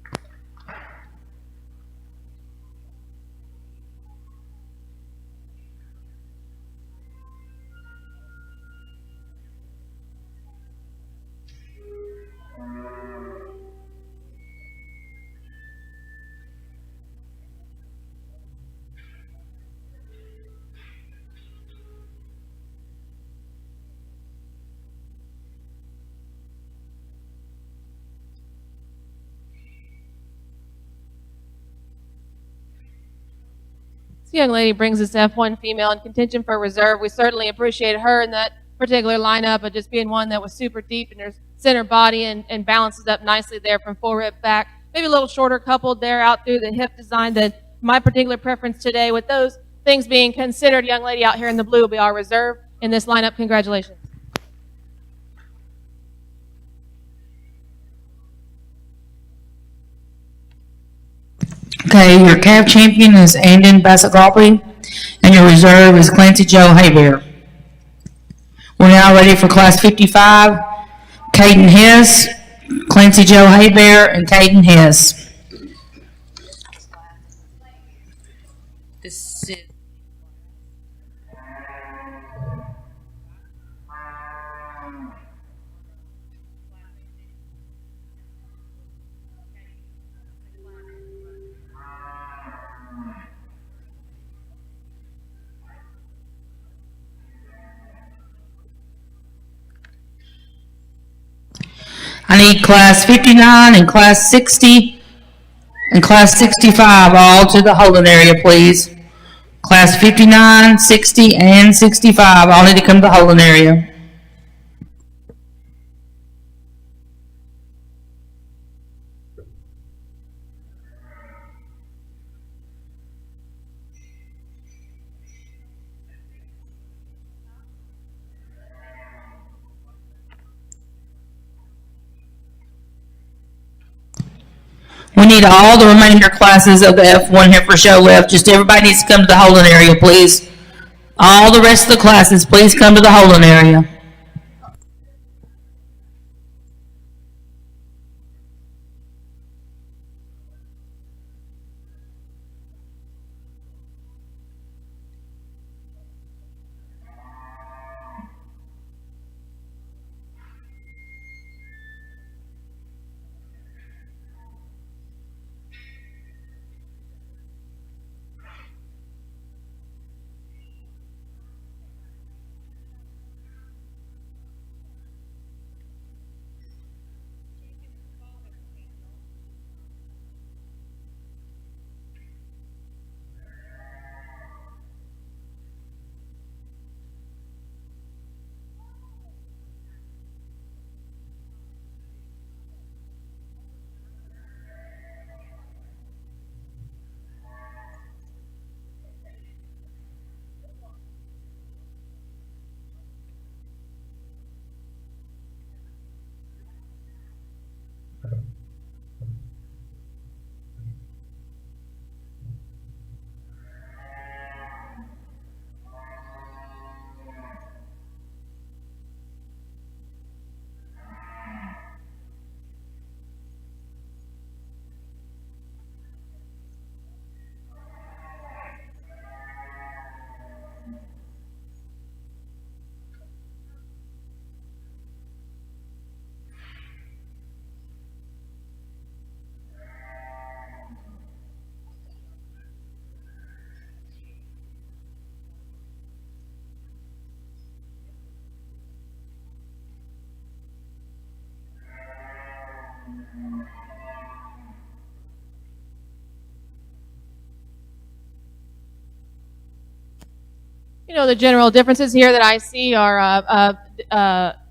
This young lady brings us F1 female in contention for reserve. We certainly appreciated her in that particular lineup of just being one that was super deep in her center body and balances up nicely there from full rib back. Maybe a little shorter coupled there out through the hip design that my particular preference today. With those things being considered, young lady out here in the blue will be our reserve in this lineup. Congratulations. Okay, your calf champion is Andon Bassett-Galpy, and your reserve is Clancy Joe Hayber. We're now ready for class 55, Caden Hess, Clancy Joe Hayber, and Caden Hess. This is I need class 59 and class 60 and class 65 all to the holding area, please. Class 59, 60, and 65 all need to come to the holding area. We need all the remainder classes of the F1 Heifer show left. Just everybody needs to come to the holding area, please. All the rest of the classes, please come to the holding area. You know, the general differences here that I see are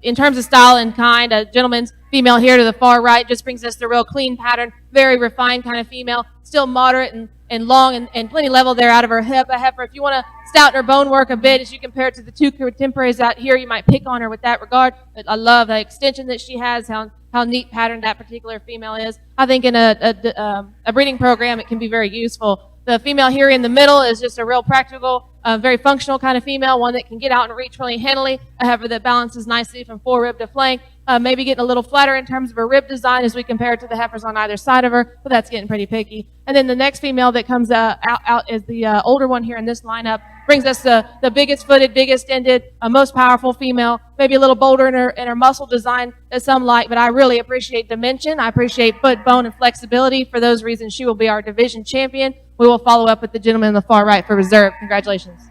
in terms of style and kind. A gentleman's female here to the far right just brings us the real clean pattern, very refined kind of female, still moderate and long and plenty level there out of her hip. A heifer, if you want to stouten her bone work a bit as you compare it to the two contemporaries out here, you might pick on her with that regard. But I love the extension that she has, how neat patterned that particular female is. I think in a breeding program it can be very useful. The female here in the middle is just a real practical, very functional kind of female, one that can get out and reach really handily, a heifer that balances nicely from forerib to flank, maybe getting a little flatter in terms of her rib design as we compare it to the heifers on either side of her, but that's getting pretty picky. And then the next female that comes out is the older one here in this lineup, brings us the biggest footed, biggest ended, most powerful female, maybe a little bolder in her muscle design that some like, but I really appreciate dimension. I appreciate foot, bone, and flexibility. For those reasons, she will be our division champion. We will follow up with the gentleman on the far right for reserve. Congratulations.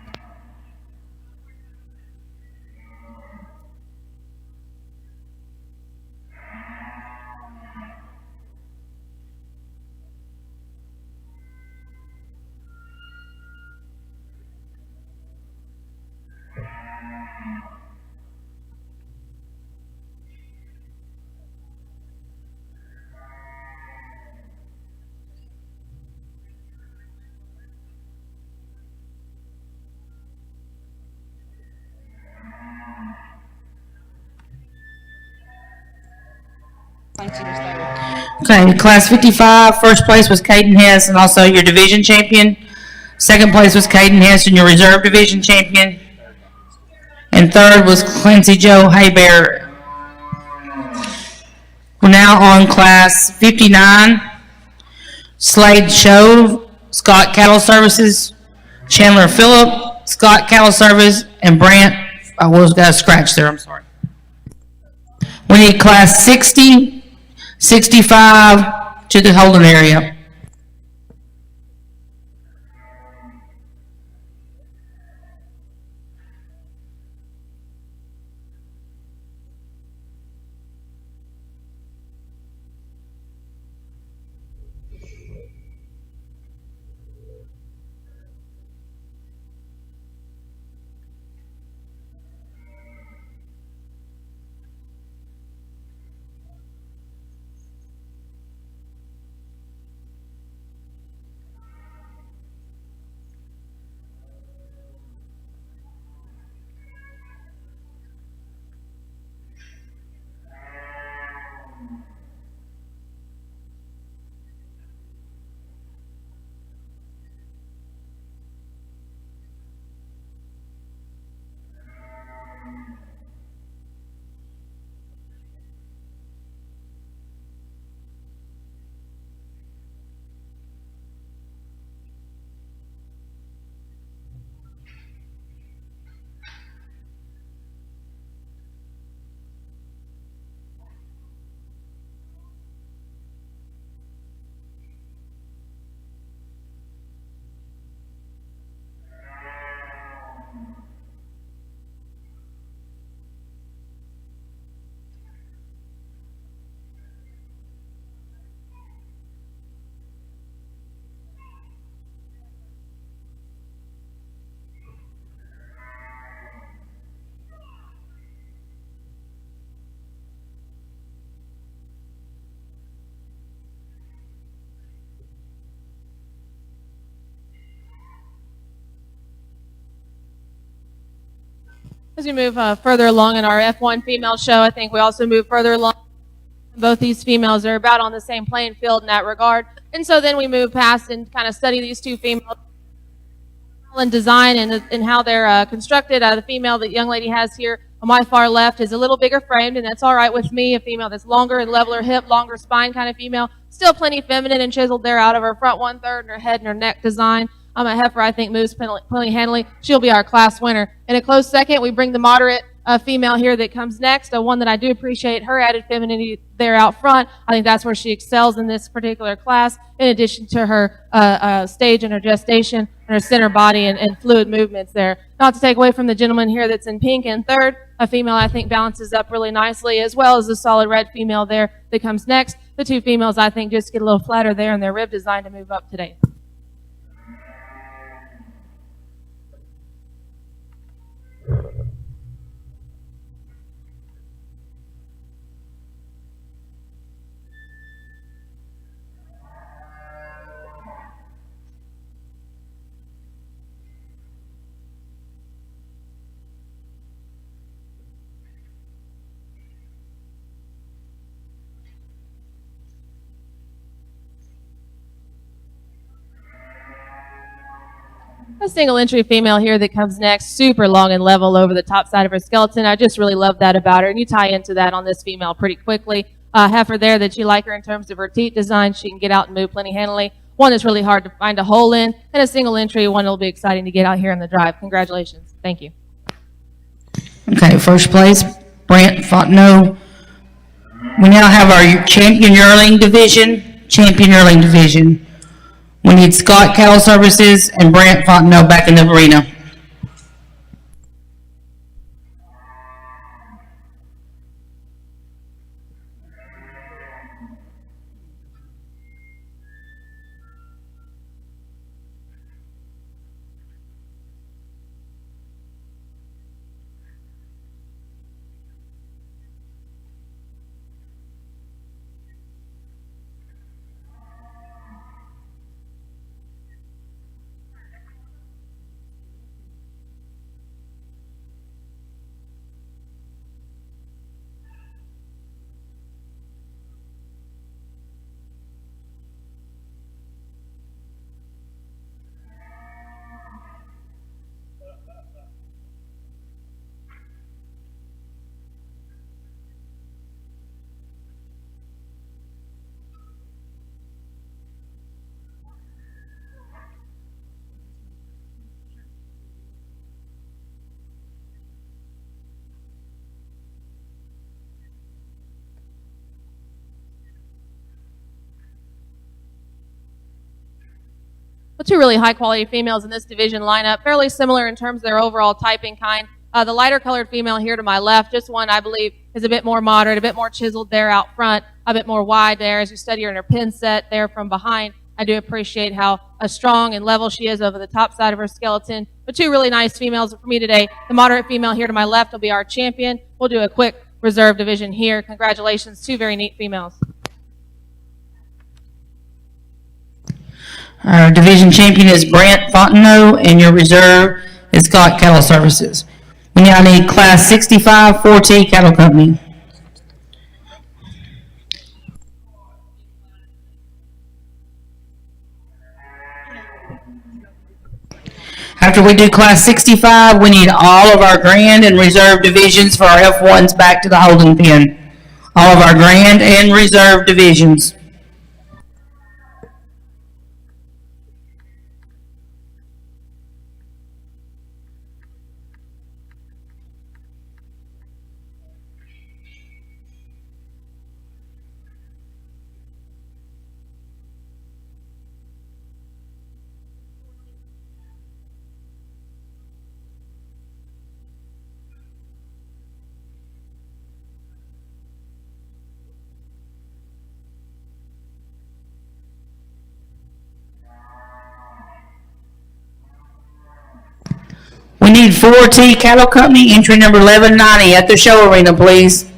Okay, class 55, first place was Caden Hess and also your division champion. Second place was Caden Hess and your reserve division champion. And third was Clancy Joe Hayber. We're now on class 59. Slade Show, Scott Cattle Services, Chandler Phillip, Scott Cattle Service, and Brant. I was got a scratch there, I'm sorry. We need class 60, 65 to the holding area. we move further along in our F1 female show, I think we also move further along. Both these females are about on the same playing field in that regard. And so then we move past and kind of study these two females and design and how they're constructed. The female that young lady has here on my far left is a little bigger framed, and that's all right with me. A female that's longer and leveler hip, longer spine kind of female. Still plenty feminine and chiseled there out of her front 1/3 and her head and her neck design. A Heifer, I think, moves plenty handily. She'll be our class winner. In a close second, we bring the moderate female here that comes next, one that I do appreciate her added femininity there out front. I think that's where she excels in this particular class, in addition to her stage and her gestation and her center body and fluid movements there. Not to take away from the gentleman here that's in pink in third, a female I think balances up really nicely, as well as the solid red female there that comes next. The two females I think just get a little flatter there in their rib design to move up today. A single entry female here that comes next, super long and level over the top side of her skeleton. I just really love that about her, and you tie into that on this female pretty quickly. Heifer there that you like her in terms of her teat design. She can get out and move plenty handily. One that's really hard to find a hole in, and a single entry, one that'll be exciting to get out here in the drive. Congratulations. Thank you. Okay, first place, Brant Fontenot. We now have our champion yearling division. We need Scott Cattle Services and Brant Fontenot back in the arena. Well, two really high-quality females in this division lineup, fairly similar in terms of their overall typing kind. The lighter-colored female here to my left, just one I believe is a bit more moderate, a bit more chiseled there out front, a bit more wide there as you study her in her pin set there from behind. I do appreciate how strong and level she is over the top side of her skeleton. But two really nice females for me today. The moderate female here to my left will be our champion. We'll do a quick reserve division here. Congratulations, two very neat females. Our division champion is Brant Fontenot, and your reserve is Scott Cattle Services. We now need Class 65 4T Cattle Company. After we do Class 65, we need all of our grand and reserve divisions for our F1s back to the holding pen. All of our grand and reserve divisions. We need 4T Cattle Company, entry number 1190 at the show arena, please.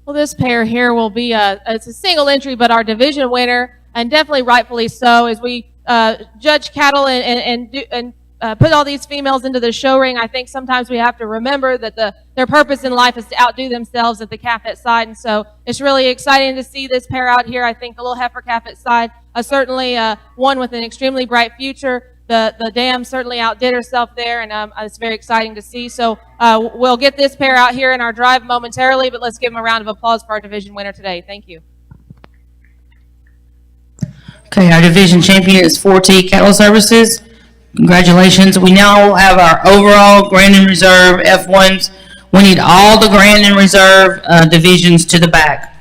Well, this pair here will be it's a single entry, but our division winner, and definitely rightfully so, as we judge cattle and put all these females into the show ring. I think sometimes we have to remember that their purpose in life is to outdo themselves at the calf at side, and so it's really exciting to see this pair out here. I think the little heifer calf at side certainly one with an extremely bright future. The dam certainly outdid herself there, and it's very exciting to see. So we'll get this pair out here in our drive momentarily, but let's give them a round of applause for our division winner today. Thank you. Okay, our division champion is 4T Cattle Services. Congratulations. We now have our overall Grand and Reserve F1s. We need all the Grand and Reserve divisions to the back.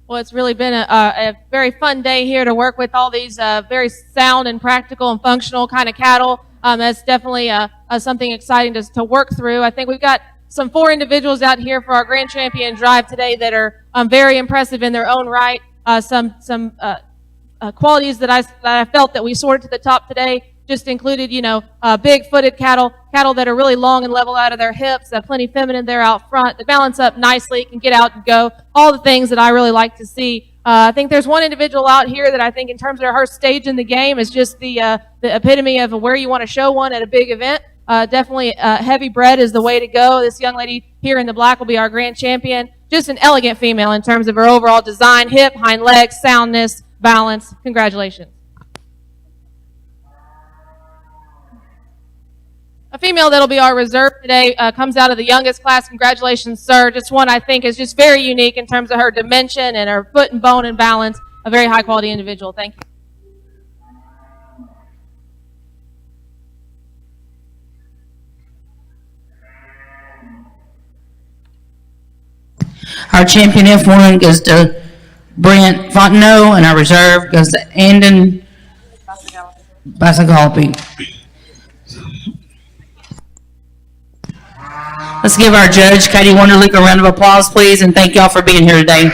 Well, it's really been a very fun day here to work with all these very sound and practical and functional kind of cattle. That's definitely something exciting to work through. I think we've got some 4 individuals out here for our Grand Champion Drive today that are very impressive in their own right. Some qualities that I felt that we sorted to the top today just included, big-footed cattle that are really long and level out of their hips, plenty feminine there out front, that balance up nicely, can get out and go, all the things that I really like to see. I think there's one individual out here that I think in terms of her stage in the game is just the epitome of where you want to show one at a big event. Definitely heavy bred is the way to go. This young lady here in the black will be our grand champion. Just an elegant female in terms of her overall design, hip, hind legs, soundness, balance. Congratulations. A female that'll be our reserve today comes out of the youngest class. Congratulations, sir. Just one I think is just very unique in terms of her dimension and her foot and bone and balance. A very high quality individual. Thank you. Our champion F1 goes to Brent Fontenot, and our reserve goes to Andon Basagalpi. Let's give our judge, Katie Wonderlick, a round of applause, please, and thank y'all for being here today.